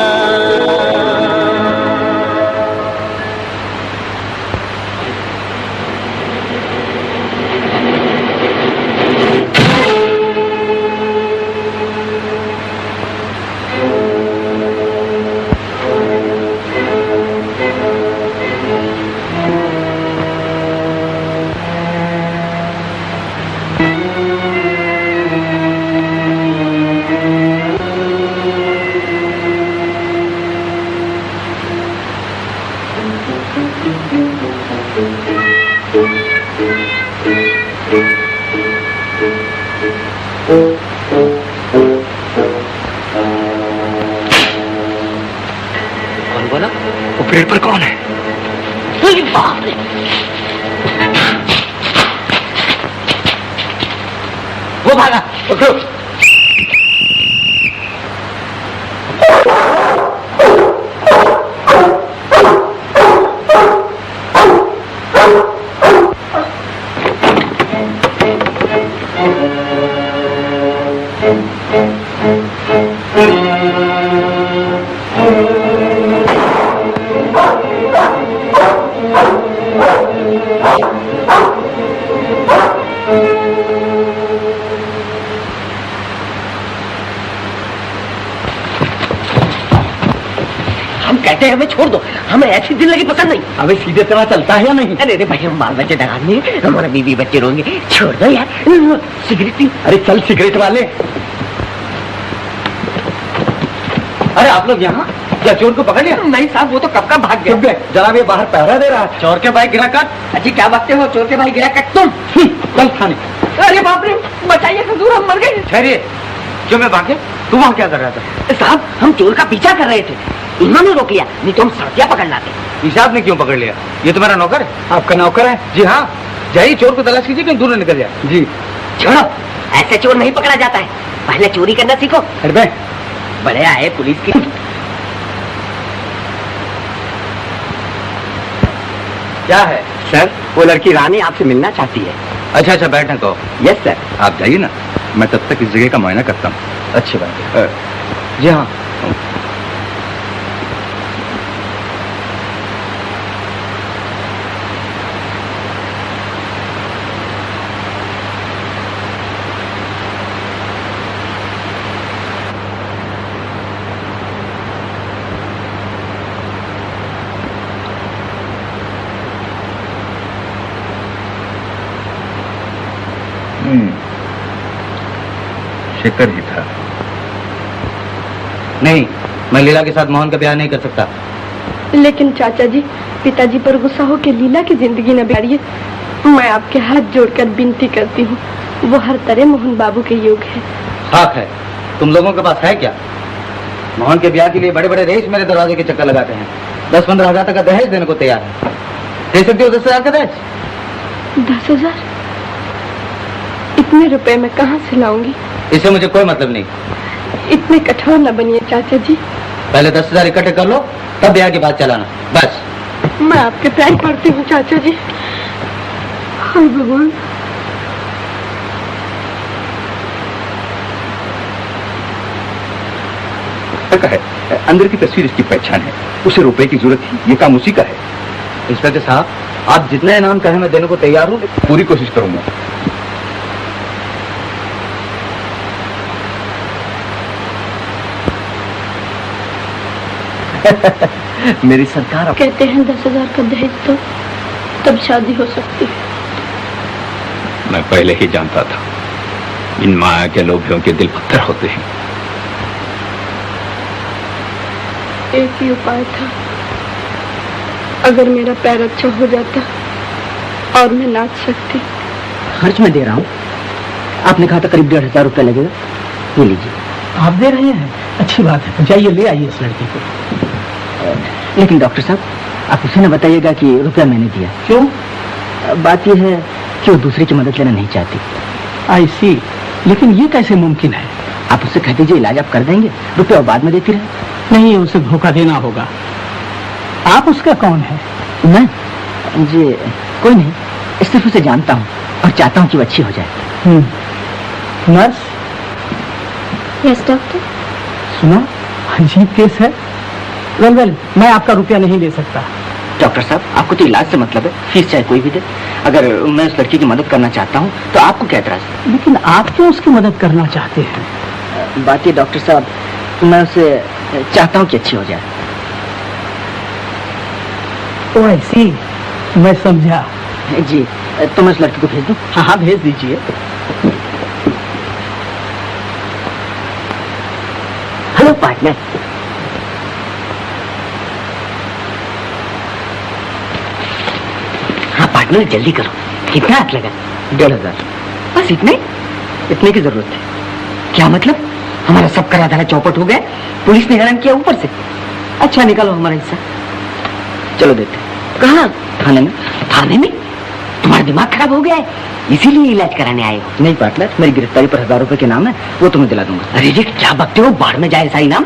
कौन बोला? ऑपरेटर पर कौन है? बाप रे! वो भागा। पकड़ो। कहते हैं हमें छोड़ दो, हमें ऐसी जिंदगी पसंद नहीं। अबे सीधे तरह चलता है या नहीं? अरे भाई, हम बाल बच्चे डराने, हमारा बीवी बच्चे रोंगे, छोड़ दो यार। Cigarette P. अरे चल सिगरेट वाले। अरे आप लोग यहाँ क्या चोर को पकड़ लिया? नहीं साहब, वो तो कब का भाग गया। जनाब ये बाहर पहरा दे रहा है। चोर के भाई गिरा काट। अजी क्या बातें हो, चोर के भाई गिरा काट तुम। चल थाने। अरे बाप रे, बचाइए हुजूर, हम मर गए। ठहरिए, क्यों मैं भागे? तू वहाँ क्या कर रहा था? साहब हम चोर का पीछा कर रहे थे, इन्होंने रोक लिया, नहीं तो हम सड़कियाँ पकड़ लाते। हिसाब ने क्यों पकड़ लिया? ये तो मेरा नौकर है। आपका नौकर है? जी हाँ, जाइए चोर को तलाश कीजिए, कहीं दूर न निकल जाए। जी। छोड़ो, ऐसे चोर नहीं पकड़ा जाता है, पहले चोरी करना सीखो। अरे बड़े आए पुलिस की। क्या है सर? वो लड़की रानी आपसे मिलना चाहती है। अच्छा अच्छा, बैठने को। Yes sir. आप जाइए ना, मैं तब तक इस जगह का मुआयना करता हूँ। अच्छी बात है। जी हाँ। शिकर ही था। नहीं, मैं लीला के साथ मोहन का ब्याह नहीं कर सकता। लेकिन चाचा जी, पिताजी पर गुस्सा हो के लीला की जिंदगी न बिगाड़िए। मैं आपके हाथ जोड़कर विनती करती हूँ, वो हर तरह मोहन बाबू के योग्य है। हक है, तुम लोगों के पास है क्या? मोहन के ब्याह के लिए बड़े बड़े रईस मेरे दरवाजे के चक्कर लगाते हैं। 10-15 हजार तक का दहेज देने को तैयार है। दे सकते हो 10 हजार का दहेज? 10,000? इतने रुपए मैं कहाँ से लाऊंगी? इससे मुझे कोई मतलब नहीं। इतने कठोर न बनिए चाचा जी। पहले 10,000 इकट्ठे कर लो, तब ब्याह की बात चलाना। बस। मैं आपके पैर पड़ती हूँ चाचा जी। हाय भगवान। है, अंदर की तस्वीर इसकी पहचान है, उसे रुपए की जरूरत थी, ये काम उसी का है। इंस्पेक्टर साहब, आप जितना इनाम कहें मैं देने को तैयार हूँ। पूरी कोशिश करूंगा। मेरी सरकार कहते हैं 10,000 का दहेज तो तब शादी हो सकती है। मैं पहले ही जानता था, इन माया के लोभियों के दिल पत्थर होते हैं। एक ही उपाय था, अगर मेरा पैर अच्छा हो जाता और मैं नाच सकती। खर्च मैं दे रहा हूँ, आपने कहा था करीब 1,500 रुपया लगेगा, ये लीजिए। आप दे रहे हैं? अच्छी बात है, जाइए ले आइए इस लड़की को। लेकिन डॉक्टर साहब, आप उसे न बताइएगा कि रुपया मैंने दिया। क्यों? बात यह है कि वो दूसरे की मदद लेना नहीं चाहती। आई सी, लेकिन ये कैसे मुमकिन है? आप उससे कह दीजिए इलाज आप कर देंगे, रुपया बाद में देती रहे। नहीं, उसे धोखा देना होगा। आप उसका कौन है? मैं जी कोई नहीं, सिर्फ उसे जानता हूँ और चाहता हूँ कि वो अच्छी हो जाए। नर्स? Yes doctor. सुना, अजीब केस है। वेल, मैं आपका रुपया नहीं ले सकता। डॉक्टर साहब, आपको तो इलाज से मतलब है, फीस चाहे कोई भी दे। अगर मैं उस लड़की की मदद करना चाहता हूँ तो आपको क्या एतराज है? लेकिन आप क्यों उसकी मदद करना चाहते हैं? बात ये डॉक्टर साहब, मैं उसे चाहता हूँ कि अच्छी हो जाए। ओ आई सी, मैं समझा। जी, तो मैं उस लड़की को भेज दूँ? हाँ, भेज दीजिए। Hello partner. हाँ पार्टनर, जल्दी करो। कितना हाथ लगा? 1,500। बस इतने? इतने की जरूरत थी। क्या मतलब? हमारा सब करा धरा चौपट हो गया, पुलिस ने हैरान किया ऊपर से। अच्छा, निकालो हमारा हिस्सा। चलो देते। कहाँ? थाने में। थाने में? तुम्हारा दिमाग खराब हो गया है, इसीलिए इलाज कराने आए हो? नहीं पार्टनर, मेरी गिरफ्तारी पर 1,000 रुपए के नाम है, वो तुम्हें दिला दूंगा। अरे जी, क्या बकते हो, बाढ़ में जाए ऐसा इनाम।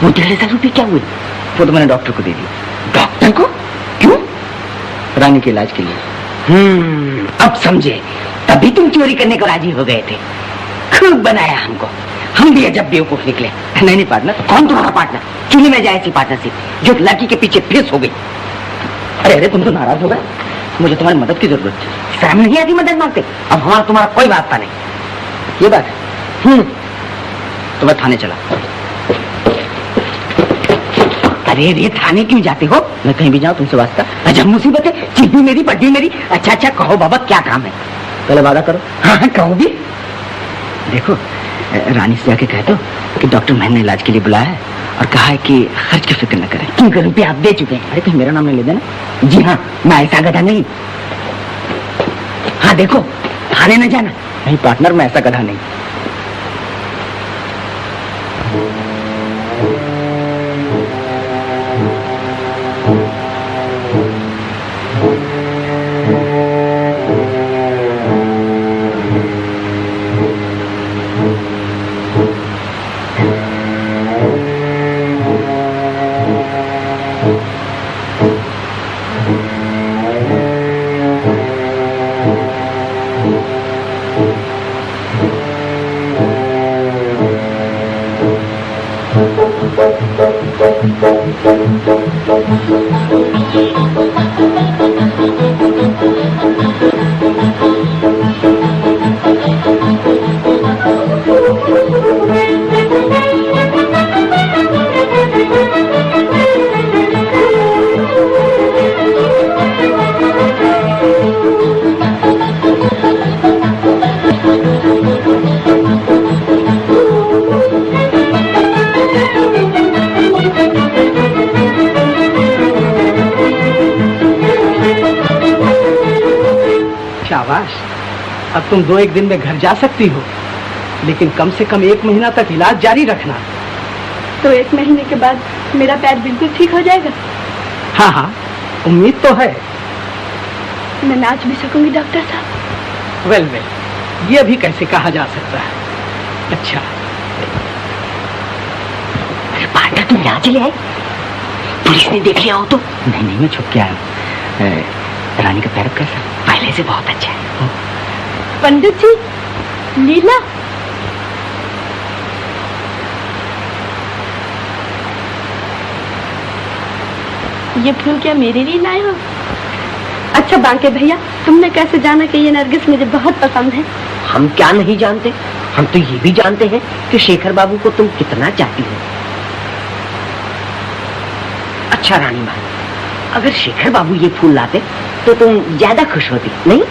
वो 1,500 रुपये क्या हुए? वो तो मैंने डॉक्टर को दे दिया। डॉक्टर को? क्यों? रानी के इलाज के लिए। अब समझे, तभी तुम चोरी करने को राजी हो गए थे। खूब बनाया हमको, हम भी जब बेवकूफ निकले। नहीं पार्टनर। कौन तुम्हारा पार्टनर? चुनी में जाए ऐसी पार्टनरशिप जो लड़की के पीछे फेस हो गई। अरे तुम तो नाराज हो गए, मुझे तुम्हारी मदद की जरूरत थी। शर्म नहीं आती मदद मांगते? अब हमारा तुम्हारा कोई वास्ता नहीं। ये बात है। तो मैं थाने चला। अरे रे, थाने क्यों जाते हो? मैं कहीं भी जाऊँ तुमसे वास्ता? अजब मुसीबत है, चिट्ठी मेरी पट्टी मेरी। अच्छा कहो बाबा, क्या काम है? पहले वादा करो। हाँ कहो भी। देखो, रानी से जाके कह दो कि डॉक्टर मैंने इलाज के लिए बुलाया है और कहा है कि खर्च की फिक्र न करें। क्यों? रुपये आप दे चुके हैं। अरे कहीं मेरा नाम नहीं ले देना। जी हाँ, मैं ऐसा गधा नहीं। हाँ देखो, थाने न जाना। नहीं पार्टनर, मैं ऐसा गधा नहीं। अब तुम 2-1 दिन में घर जा सकती हो, लेकिन कम से कम 1 महीना तक इलाज जारी रखना। तो 1 महीने के बाद मेरा पैर बिल्कुल ठीक हो जाएगा? हाँ हाँ, उम्मीद तो है। मैं नाच भी सकूंगी डॉक्टर साहब? वेल, ये अभी कैसे कहा जा सकता है। अच्छा, पार्टनर तुम यहाँ चले आए? पुलिस ने देख लिया हो तो? नहीं, मैं छुप के आया हूँ। रानी का पैर कैसा? पहले से बहुत अच्छा है। पंडित जी, लीला। ये फूल क्या मेरे लिए लाए हो? अच्छा बांके भैया, तुमने कैसे जाना कि ये नरगिस मुझे बहुत पसंद है? हम क्या नहीं जानते, हम तो ये भी जानते हैं कि शेखर बाबू को तुम कितना चाहती हो। अच्छा रानी माँ, अगर शेखर बाबू ये फूल लाते तो तुम ज्यादा खुश होती, नहीं?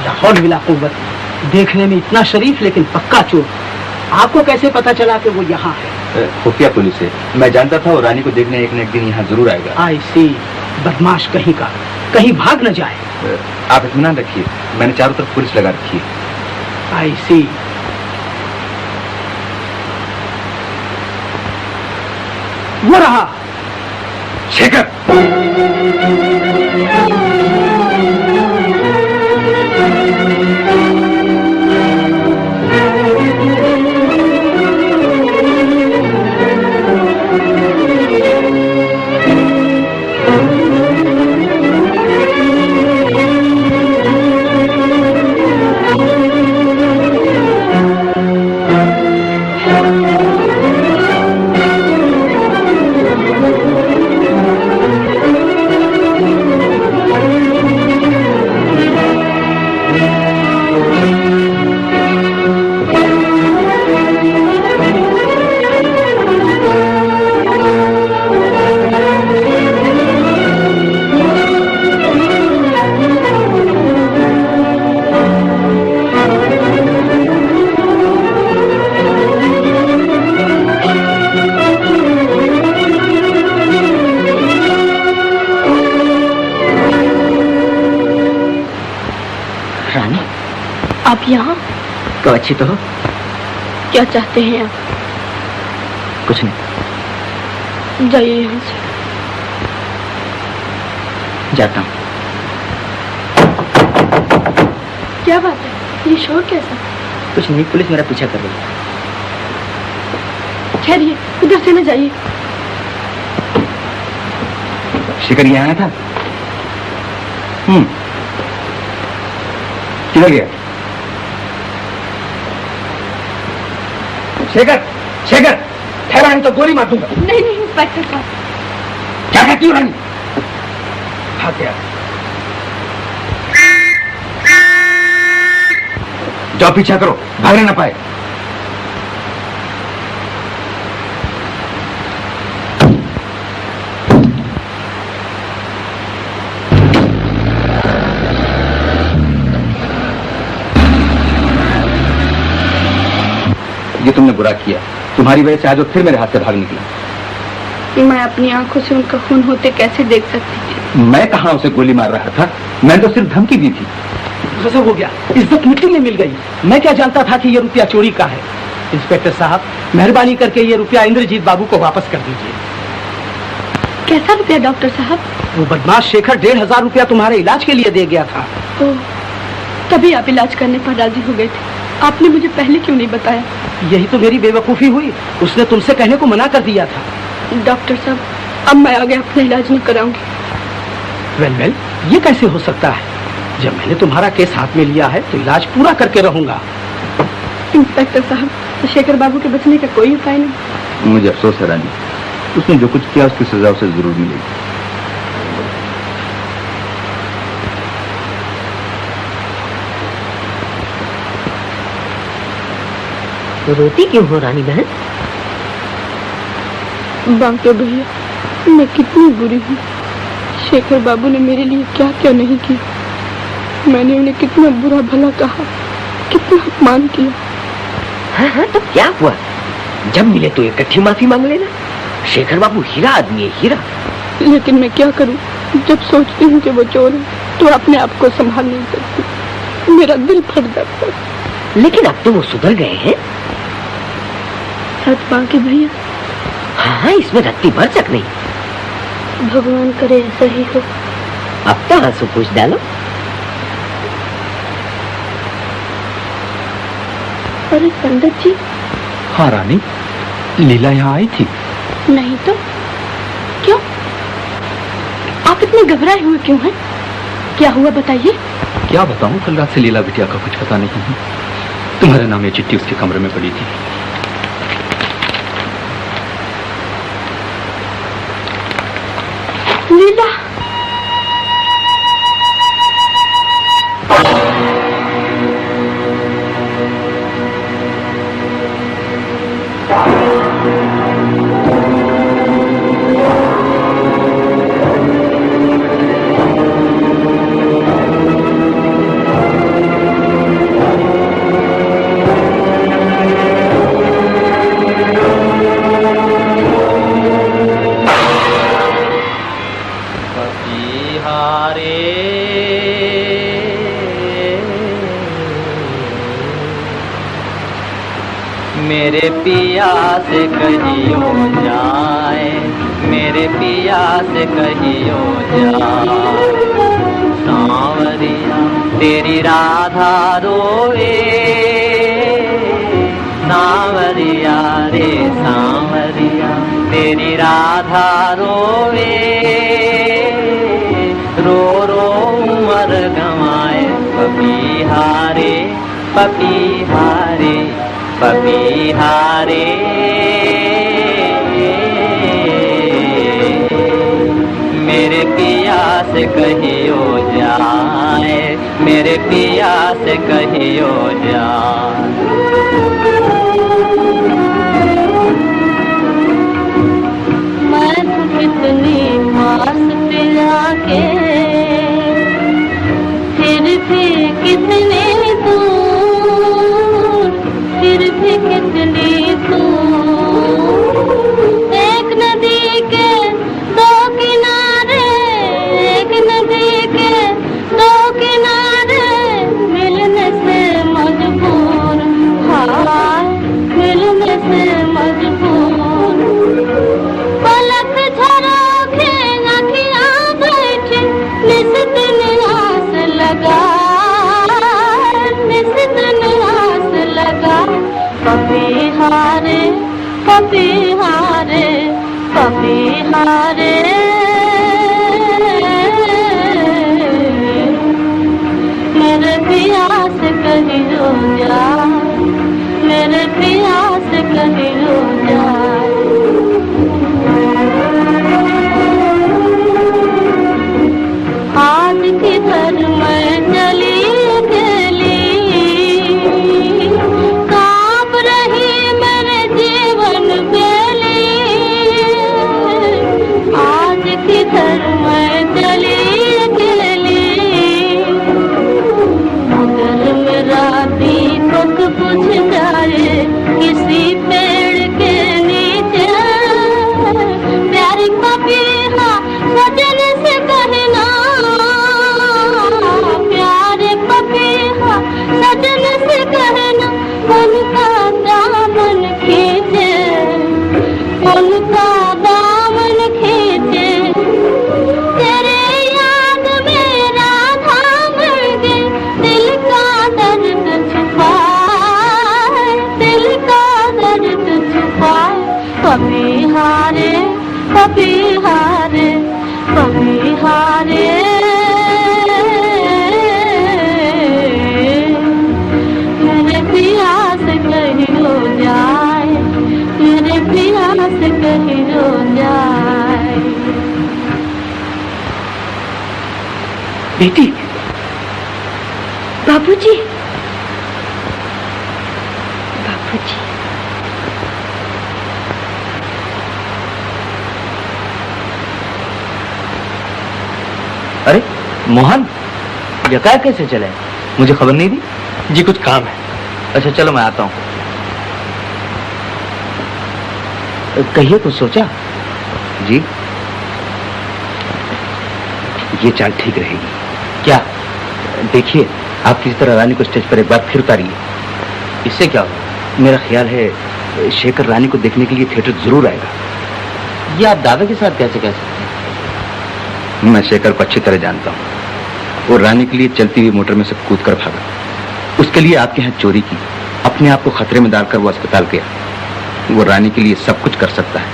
लाहौल विला कुव्वत, देखने में इतना शरीफ लेकिन पक्का चोर। आपको कैसे पता चला कि वो यहाँ है? खुफिया पुलिस है, मैं जानता था वो रानी को देखने एक न एक दिन यहाँ जरूर आएगा। आई सी, बदमाश कहीं का, कहीं भाग न जाए। आप इत्मीनान रखिए, मैंने चारों तरफ पुलिस लगा रखी है। आई सी। वो रहा शेखर। आप यहाँ? तो अच्छी तो हो। क्या चाहते हैं आप? कुछ नहीं। जाइए यहाँ से। जाता हूँ। क्या बात है, ये शोर कैसा? कुछ नहीं, पुलिस मेरा पीछा कर रही है। ठहरिए, उधर से न जाइए। शेखर यहाँ आया था? किधर गया? शेखर, शेखर, ठहरा नहीं तो गोली मार दूंगा। नहीं नहीं इंस्पेक्टर साहब। क्या कहती हो रानी? हाँ क्या? जाओ पीछा करो, भागने ना पाए। ये तुमने बुरा किया, तुम्हारी वजह से आज वो फिर मेरे हाथ से भाग निकला। मैं अपनी आंखों से उनका खून होते कैसे देख सकती थी? मैं कहाँ उसे गोली मार रहा था, मैंने तो सिर्फ धमकी दी थी। गजब हो गया, इज्जत मिट्टी में मिल गई। मैं क्या जानता था कि ये रुपया चोरी का है। इंस्पेक्टर साहब, मेहरबानी करके ये रुपया इंद्रजीत बाबू को वापस कर दीजिए। कैसा रुपया डॉक्टर साहब? वो बदमाश शेखर 1500 रुपया तुम्हारे इलाज के लिए दे गया था। तो तभी आप इलाज करने पर राजी हो गए थे। आपने मुझे पहले क्यों नहीं बताया? यही तो मेरी बेवकूफी हुई, उसने तुमसे कहने को मना कर दिया था। डॉक्टर साहब, अब मैं आगे अपना इलाज नहीं कराऊंगी। वेल, ये कैसे हो सकता है? जब मैंने तुम्हारा केस हाथ में लिया है तो इलाज पूरा करके रहूंगा। इंस्पेक्टर साहब, तो शेखर बाबू के बचने का कोई उपाय नहीं? मुझे अफसोस है रानी, उसने जो कुछ किया उसकी सजा उसे जरूर मिलेगी। तो रोती क्यों हो रानी बहन? बांके भैया, मैं कितनी बुरी हूँ। शेखर बाबू ने मेरे लिए क्या क्या नहीं किया। मैंने उन्हें कितना बुरा भला कहा, कितना अपमान किया। हाँ हाँ, तो क्या हुआ? जब मिले तो इकट्ठी माफी मांग लेना। शेखर बाबू हीरा आदमी है, हीरा। लेकिन मैं क्या करूं? जब सोचती हूँ कि वो चोर है तो अपने आप को संभाल नहीं सकती। मेरा दिल फट जाता है। लेकिन अब तो वो सुधर गए हैं। सच बाकी भैया। हाँ हाँ, इसमें रत्ती भर तक नहीं। भगवान करे ऐसा ही हो। अब तो आंसू पूछ डालो। अरे पंडित जी। हाँ रानी, लीला यहाँ आई थी? नहीं तो क्यों? आप इतने घबराए हुए क्यों हैं? क्या हुआ बताइए। क्या बताऊं, कल रात से लीला बिटिया का कुछ पता नहीं है। तुम्हारे नाम ये चिट्ठी उसके कमरे में पड़ी थी। लीला। मेरे पिया से कहियो जाए, मेरे पिया से कहियो जाए, सांवरिया तेरी राधा रोए, सांवरिया रे सांवरिया तेरी राधा रोए, रो रो उमर गंवाए, पपीहारे पपीहारे पपीहारे। मेरे पिया से कहियो जाए, मेरे पिया से कहियो जाए। मैं तो कितनी पास पिया के, फिर भी कितने दूर, फिर भी कितनी दूर। एक नदी के दो किनारे, एक नदी के दो किनारे, मिलने से मजबूर, हाँ मिलने से मजबूर। पलक झरोखे अखियाँ बैठी, निस दिन आस लगा, निस दिन आस लगा। पपीहारे पपीहारे पपीहारे। मेरे पिया से कहियो जाए, मेरे पिया से कहियो जाए। आज किधर मैं चली गली, कांप रही मेरे जीवन बेली। आज किधर मैं चली गली, अगर मेरा दीपक बुझ जाए किसी पेड़ के नीचे, प्यारी पपीहा सजन से कहना, प्यारे पपीहा सजन से कहना, उनका दामन खींचे, उनका दामन खींचे। तेरे याद में राधा मर गई, दिल का दर्द छुपाए, दिल का दर्द छुपाए। पपीहारे पपीहारे पपीहारे। मेरे पिया से कहियो जाए, मेरे पिया से कहियो जाए। बेटी। बाबूजी, बाबूजी। अरे मोहन, यकार कैसे चले? मुझे खबर नहीं दी। जी कुछ काम है। अच्छा चलो मैं आता हूँ। कहिए कुछ सोचा? जी, ये चाल ठीक रहेगी। क्या? देखिए, आप किसी तरह रानी को स्टेज पर एक बार फिर उतारिए। इससे क्या होगा? मेरा ख्याल है शेखर रानी को देखने के लिए थिएटर जरूर आएगा। ये आप दावे के साथ कैसे कह सकते हैं? मैं शेखर को अच्छी तरह जानता हूँ। वो रानी के लिए चलती हुई मोटर में से कूद कर भागा। उसके लिए आपके यहाँ चोरी की, अपने आप को खतरे में डालकर वो अस्पताल गया। वो रानी के लिए सब कुछ कर सकता है।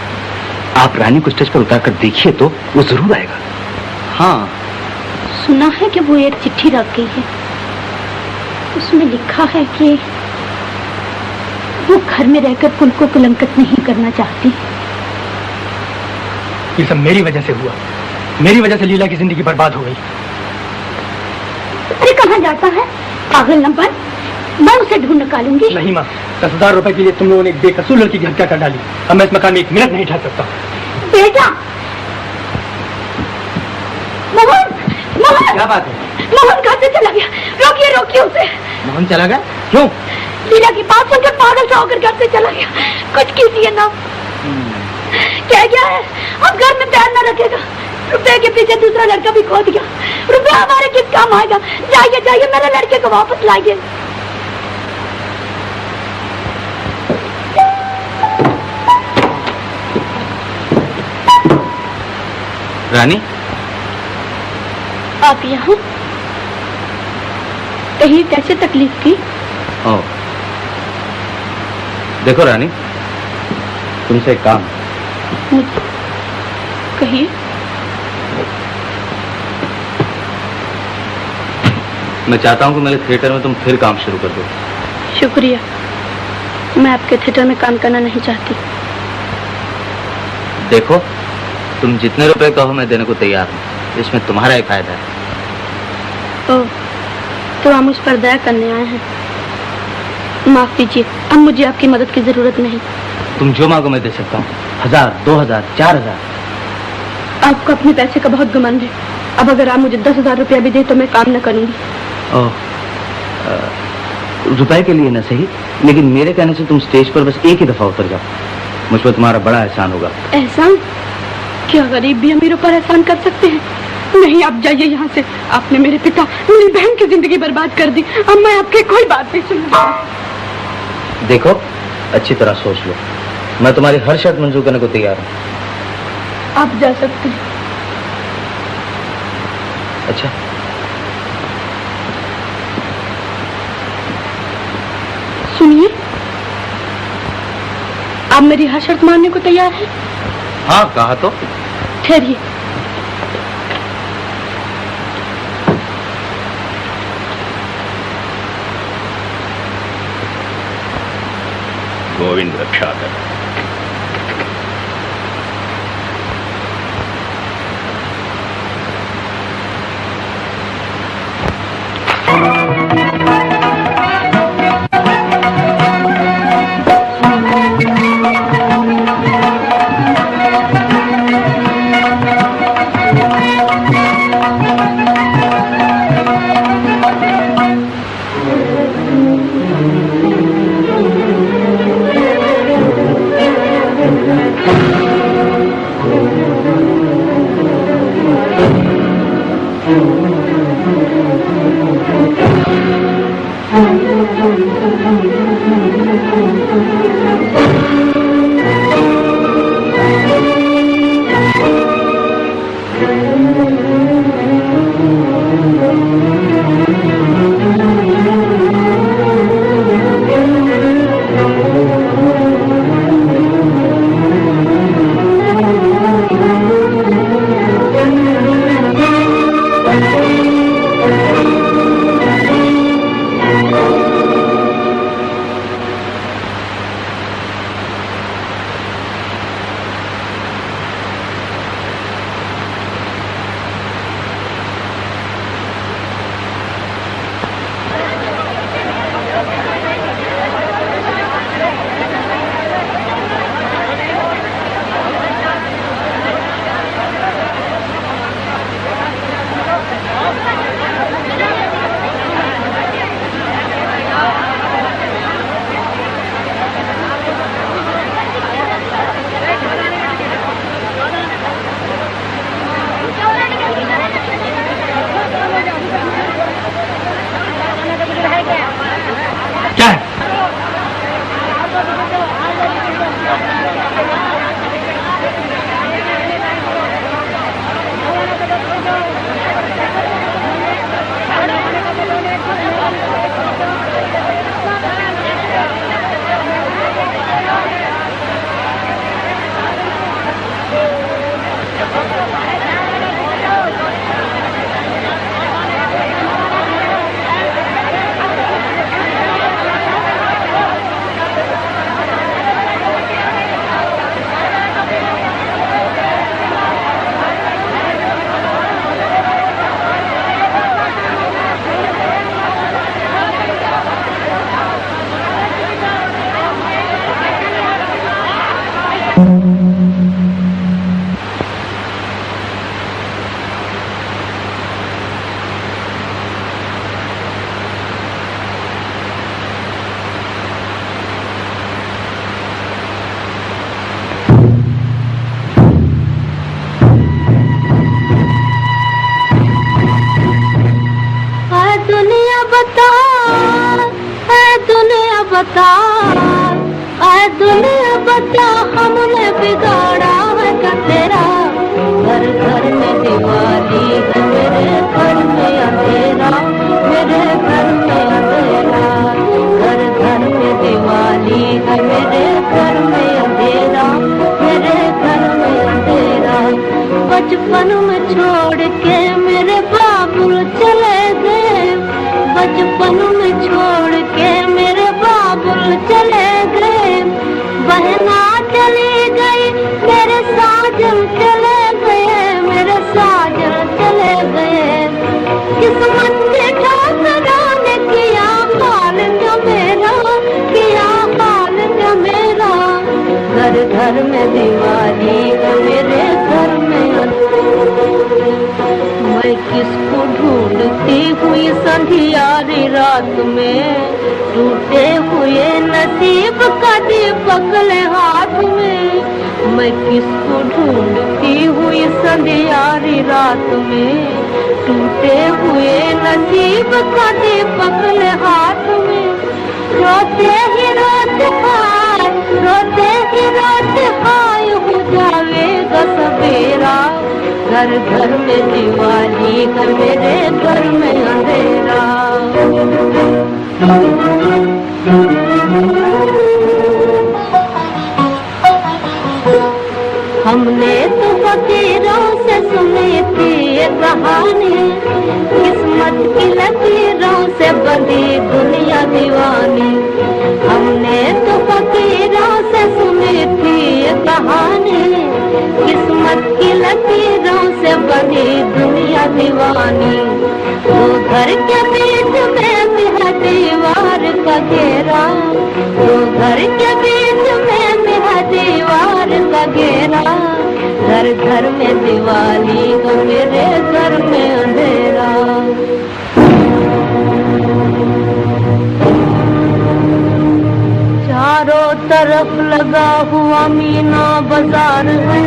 आप रानी को स्टेज पर उतार कर देखिए तो वो जरूर आएगा। हाँ, सुना है कि वो एक चिट्ठी रख गई है। उसमें लिखा है कि वो घर में रहकर कुल को कलंकित नहीं करना चाहती। ये सब मेरी वजह से हुआ। मेरी वजह से लीला की जिंदगी बर्बाद हो गई। अरे कहाँ जाता है पागल नंबर? मैं उसे ढूंढ निकालूंगी। नहीं माँ, 10,000 रुपए के लिए तुम लोगों ने एक बेकसूर लड़की की हत्या कर डाली। अब मैं इस मकान में 1 मिनट नहीं ठहर सकता। बेटा, मोहन, मोहन, क्या बात है? मोहन कहाँ से चला गया? रोकिए रोकिए उसे। मोहन चला गया? क्यों? लीला की बात सुनकर पागल सा होकर घर से चला गया। कुछ कीजिए ना। क्या गया है? अब घर में पैर न रखेगा। रुपए के पीछे दूसरा लड़का भी खोद गया। रुपया हमारे किस काम आएगा? जाइए जाइए, मेरे लड़के को वापस लाइए। रानी, आप यहाँ? कहीं कैसे तकलीफ की? ओ, देखो रानी, तुमसे एक काम। मुझे कहिए। मैं चाहता हूँ कि मेरे थिएटर में तुम फिर काम शुरू कर दो। शुक्रिया, मैं आपके थिएटर में काम करना नहीं चाहती। देखो, तुम जितने रुपए कहो मैं देने को तैयार हूँ। इसमें तुम्हारा ही फायदा है। ओह, तो आप मुझ पर दया करने आए हैं। माफ कीजिए, अब मुझे आपकी मदद की जरूरत नहीं। तुम जो मांगो मैं दे सकता हूँ। 1000, 2000, 4000। आपको अपने पैसे का बहुत घमंड है। अब अगर आप मुझे 10,000 रुपया भी दे तो मैं काम न करूंगी। ओह, रुपए के लिए न सही, लेकिन मेरे कहने से तुम स्टेज पर बस एक ही दफा उतर जाओ। मुझ पर तुम्हारा बड़ा एहसान होगा। एहसान? क्या गरीब भी अमीरों पर एहसान कर सकते हैं? नहीं, आप जाइए यहाँ से। आपने मेरे पिता, मेरी बहन की जिंदगी बर्बाद कर दी। अब मैं आपकी कोई बात नहीं सुनूंगा। देखो, अच्छी तरह सोच लो। मैं तुम्हारी हर शर्त मंजूर करने को तैयार हूँ। आप जा सकते हैं। अच्छा, सुनिए, आप मेरी हर शर्त मानने को तैयार हैं? हाँ, कहा तो। ठहरिए। गोविंद रक्षा कर। बता, आए दुनिया बता, हमने बिगाड़ा है क्या तेरा? घर घर में दिवाली है, मेरे घर में अंधेरा, मेरे घर में अंधेरा। घर घर में दिवाली है, मेरे घर में अंधेरा, मेरे घर में अंधेरा। बचपन में छोड़ के मेरे बाबू चले गए, बचपन में छोड़ के मेरे बाबुल चले गए। बहना चली गई, मेरे साजन चले गए, मेरे साजन चले गए। किस्मत ने ठोकराने किया हाल जो मेरा, किया हाल जो मेरा। घर घर में दिवाली है, मेरे घर में मैं किसको ढूंढती हुई संधियारी रात में, टूटे हुए नसीब का दीपक ले हाथ में। मैं किसको ढूंढती हुई संधियारी रात में, टूटे हुए नसीब का दीपक ले हाथ में। रोते ही रोते हाय, रोते ही रोते हाय हो जाएगा सवेरा। घर घर में दिवाली है, मेरे घर में अंधेरा। हमने तो फकीरों से सुनी थी ये कहानी, किस्मत की लकीरों से बंधी दुनिया दीवानी। हमने तो फकीरों से सुनी थी ये कहानी, किस्मत की लकीरों से बंधी दुनिया दीवानी। वो घर के बीच में भी है दीवार का घेरा, वो घर के बीच में भी है दीवार का घेरा। घर घर में दिवाली है, मेरे घर में अंधेरा। चारों तरफ लगा हुआ मीना बाजार है,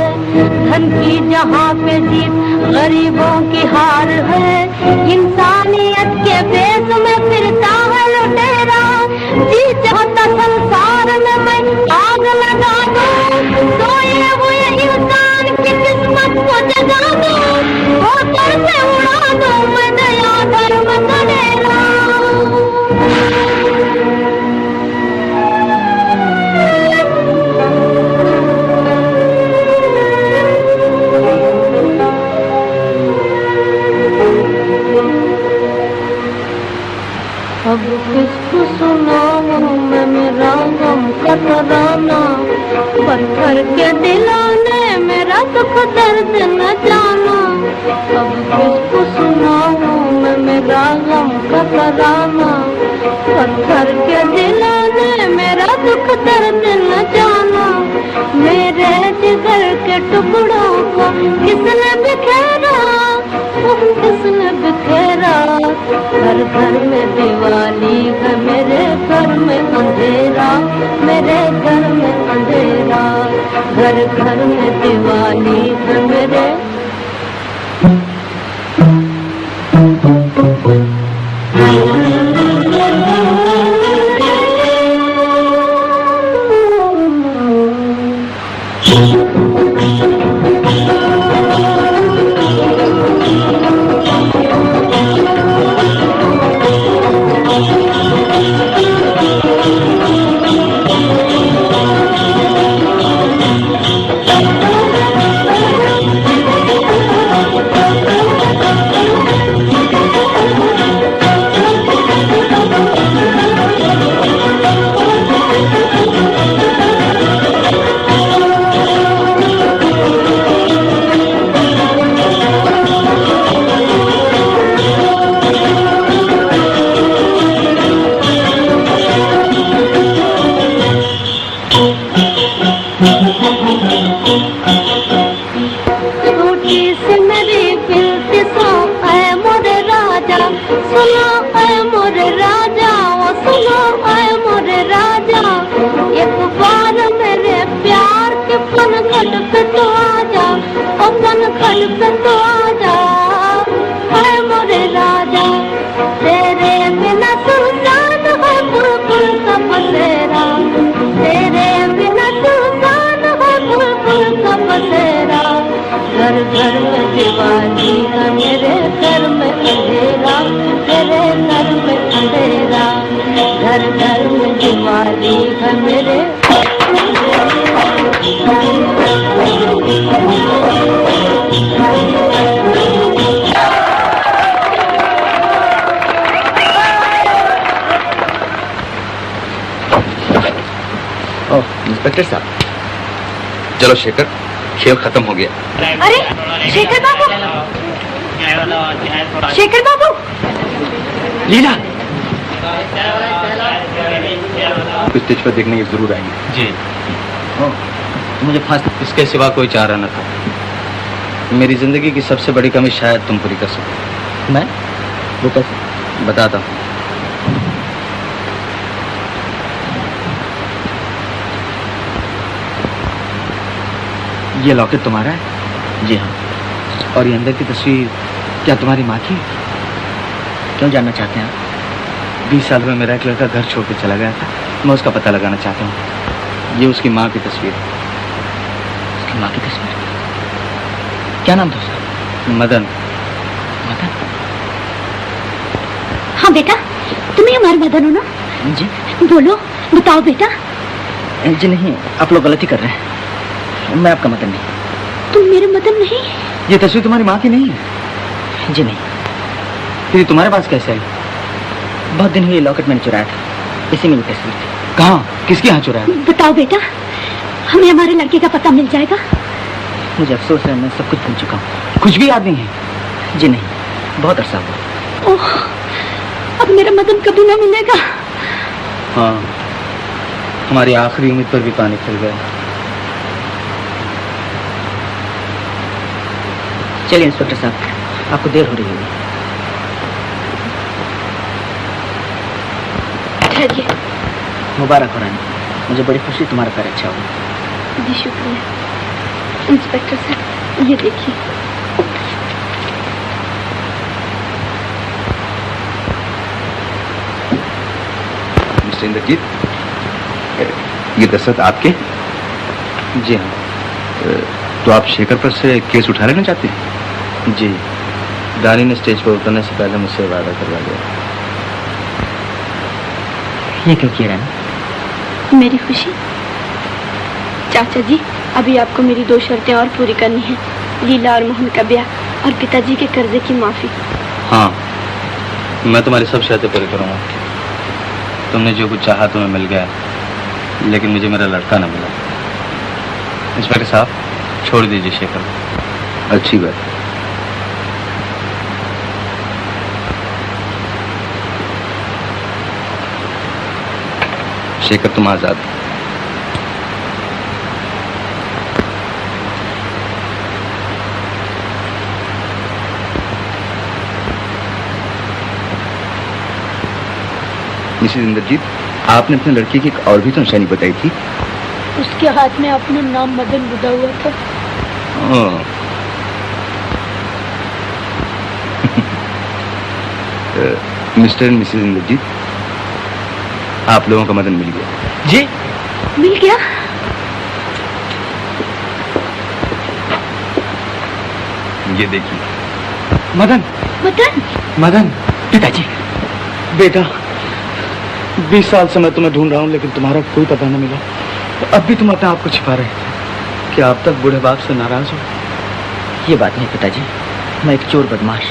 धन की जहाँ पे जीत गरीबों की हार है। इंसानियत के बेस में फिरता है लुटेरा, जी चाहता संसार में मैं आग लगा दूं। सोए हुए इंसान की किस्मत को जगा दूं, होकर से उड़ा दूं मैं नया धर्म करेगा। अब किसको सुनाऊं मैं मेरा गम का तराना, पत्थर के दिलाने मेरा दुख दर्द न जाना। अब किसको सुनाऊं मैं मेरा गम का तराना, पत्थर के दिलाने मेरा दुख दर्द न जाना। मेरे जिगर के टुकड़ों को किसने बिखेरा, किसने बिखेरा। घर घर में दिवाली है, मेरे घर में अंधेरा, मेरे घर में अंधेरा। घर घर में दिवाली है, मेरे छोटी सी मेरी बिल्ती सो ऐ मोरे राजा, सुनो ऐ मोरे राजा, वो सुनो ऐ मोरे राजा, एक बार मेरे प्यार के पनघट पे तो आजा, ओ पनघट पे तो आजा, ऐ मोरे राजा। तेरे बिना सुनसान है बुलबुल का बसेरा, तेरे बिना सुनसान है बुलबुल का बसेरा। घर घर में दिवाली है, मेरे घर में अंधेरा, मेरे घर में अंधेरा। घर घर में दिवाली है, मेरे इंस्पेक्टर साहब, चलो शेखर, खेल खत्म हो गया। अरे शेखर बाबू, शेखर बाबू। लीला, स्टेज पर देखने की जरूर आएंगे। जी। मुझे फांसी इसके सिवा कोई चारा न था। मेरी जिंदगी की सबसे बड़ी कमी शायद तुम पूरी कर सको। मैं वो कैसे? बताता हूँ। ये लॉकेट तुम्हारा है? जी हाँ। और ये अंदर की तस्वीर क्या तुम्हारी माँ की? क्यों जानना चाहते हैं आप? 20 साल में मेरा एक लड़का घर छोड़ के चला गया था, मैं उसका पता लगाना चाहता हूँ। ये उसकी माँ की तस्वीर है। उसकी माँ की तस्वीर? क्या नाम था उसका? मदन। मदन? हाँ बेटा, तुम्हें हमारे मदन हो ना? जी। बोलो, बताओ बेटा। जी नहीं, आप लोग गलती कर रहे हैं, मैं आपका मदन नहीं। तुम मेरे मदन नहीं? ये तस्वीर तुम्हारी माँ की नहीं है? जी नहीं। फिर तुम्हारे पास कैसे आई? बहुत दिन हुए लॉकेट मैंने चुराया था, इसी में ये तस्वीर थी। कहाँ? किसके यहाँ चुराया? बताओ बेटा, हमें हमारे लड़के का पता मिल जाएगा। मुझे अफसोस है, मैं सब कुछ भूल चुका हूँ। कुछ भी याद नहीं है? जी नहीं, बहुत अरसा हुआ। ओह, अब मेरा मदन कभी ना मिलेगा। हाँ, हमारी आखिरी उम्मीद पर भी पानी फिर गया। चलिए इंस्पेक्टर साहब, आपको देर हो रही होगी। ठहरिए। मुबारक हो रानी, मुझे बड़ी खुशी, तुम्हारा पैर अच्छा होगा। जी शुक्रिया। इंस्पेक्टर साहब, ये देखिए। मिस्टर इंद्रजीत, ये दस्तखत आपके? जी हाँ। तो आप शेखर पर से केस उठा लेना चाहते हैं? जी, दानी ने स्टेज पर उतरने से पहले मुझसे वादा करवा दिया। ये क्यों किया रानी? मेरी खुशी। चाचा जी, अभी आपको मेरी 2 शर्तें और पूरी करनी है। लीला और मोहन का ब्याह और पिताजी के कर्जे की माफी। हाँ, मैं तुम्हारी सब शर्तें पूरी करूँगा। तुमने जो कुछ चाहा तुम्हें मिल गया, लेकिन मुझे मेरा लड़का न मिला। इंस्पेक्टर साहब, छोड़ दीजिए शेखर। अच्छी बात। शेखर, तुम आजाद। मिसेस इंद्रजीत, आपने अपने लड़के की एक और भी तो निशानी बताई थी। उसके हाथ में अपना नाम मदन बुधा हुआ था। मिस्टर एंड मिसेस इंद्रजीत, आप लोगों का मदन मिल गया। जी? मिल गया? ये देखिए। मदन। मदन? मदन। पिताजी। बेटा, 20 साल से मैं तुम्हें ढूंढ रहा हूँ, लेकिन तुम्हारा कोई पता न मिला। अब भी तुम अपने आप को छिपा रहे थे। क्या अब तक बूढ़े बाप से नाराज हो? ये बात नहीं पिताजी, मैं एक चोर बदमाश,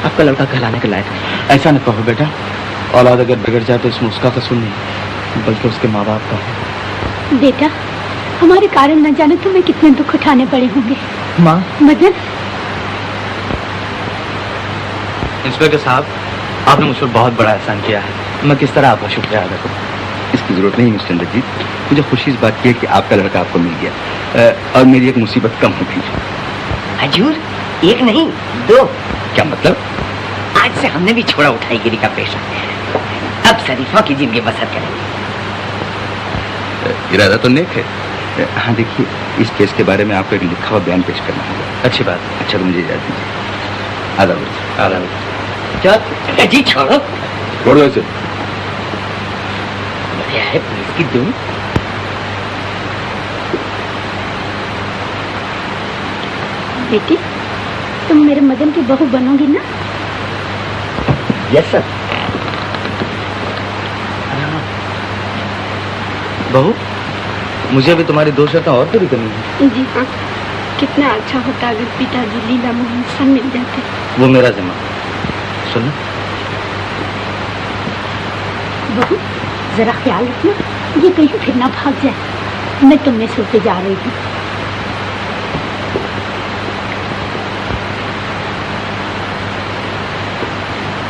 आपका लड़का कहलाने के लायक नहीं। ऐसा न कहो बेटा, औलाद अगर बिगड़ जाए तो इसमें उसका कसूर नहीं, बल्कि उसके माँ बाप का है। बेटा, हमारे कारण न जाने तुम्हें कितने दुख उठाने पड़े होंगे। माँ। मदन। इंस्पेक्टर साहब, आपने मुझ पर बहुत बड़ा एहसान किया है। मैं किस तरह आपका शुक्रिया अदा करूं? इसकी जरूरत नहीं मिस्टर चंद्रजीत। मुझे खुशी इस बात की है कि आपका लड़का आपको मिल गया और मेरी एक मुसीबत कम हो गई। हजूर, एक नहीं 2। क्या मतलब? आज से हमने भी छोड़ा उठाईगिरी का पेशा। अब शरीफों की जिंदगी बसर करेंगे। इरादा तो नेक है। हाँ देखिए, इस केस के बारे में आपको एक लिखा हुआ बयान पेश करना होगा। अच्छी बात। अच्छा तो मुझे इजाजत दीजिए। आदाब। चल जी, छोड़ो। छोड़ो इसे। बढ़िया है पुलिस की धुन। बेटी, तुम मेरे मदन की बहू बनोगी ना? Yes sir. बहू, मुझे भी तुम्हारी 2 शर्तें और पूरी करनी है। जी हाँ। कितना अच्छा होता अगर पिताजी लीला मोहन सब मिल जाते। वो मेरा जिम्मा। सुनो, बहू जरा ख्याल रखना, ये कहीं फिर ना भाग जाए। मैं तो मैसूर पे जा रही हूँ।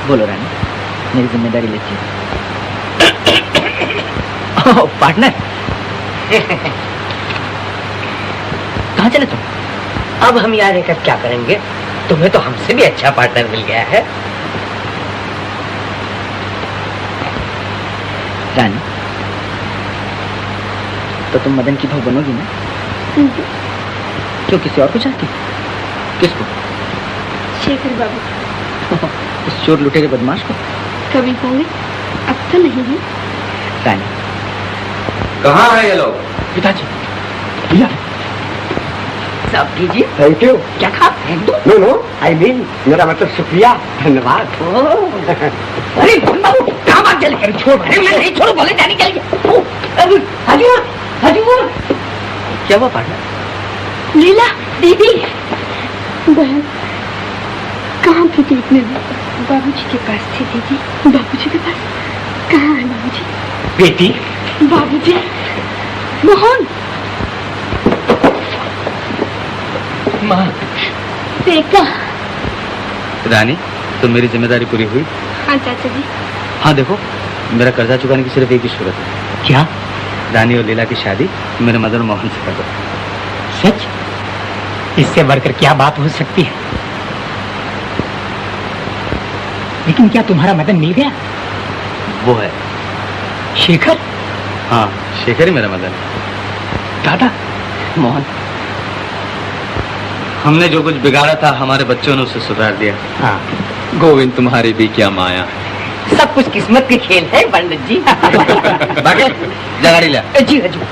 बोलो रानी, मेरी जिम्मेदारी लेती है। पार्टनर, कहाँ चले तुम? अब हम यहाँ रहकर क्या करेंगे? तुम्हें तो हमसे भी अच्छा पार्टनर मिल गया है। रानी, तो तुम मदन की बहू बनोगी ना? क्यों, किसी और को चाहती? किसको? शेखर बाबू। उस चोर लुटेरे बदमाश को? कभी होंगे, अब तो नहीं है। रानी, कहाँ है ये लोग? पिताजी। भैया, सब कीजिए। Thank you. क्या खा? फेंक दो। नो नो, आई मीन मेरा मतलब शुक्रिया, धन्यवाद। अरे बाबू, कहाँ बात चले? अरे छोड़, अरे मैं नहीं छोड़ू, बोले जाने के लिए। हजूर, हजूर। क्या हुआ पार्टनर? लीला दीदी, बहन कहाँ थी तू इतने दिन? बाबूजी के पास थी दीदी। बाबूजी के पास? कहाँ है बाबूजी? बेटी, बाबूजी, मोहन। माँ, बेटा। रानी, तो मेरी जिम्मेदारी पूरी हुई? हाँ चाचा जी। हाँ देखो, मेरा कर्जा चुकाने की सिर्फ एक ही सूरत है। क्या? रानी और लीला की शादी मेरे मदन मोहन से कर दो। सच? इससे बढ़कर क्या बात हो सकती है? लेकिन क्या तुम्हारा मदन मिल गया? वो है शेखर? हाँ, शेखर ही मेरा मदन। दादा, मोहन, हमने जो कुछ बिगाड़ा था हमारे बच्चों ने उसे सुधार दिया। हाँ, गोविंद, तुम्हारी भी क्या माया। सब कुछ किस्मत के खेल है पंडित जी। बाकी जगाड़ी ला। जी हजूर।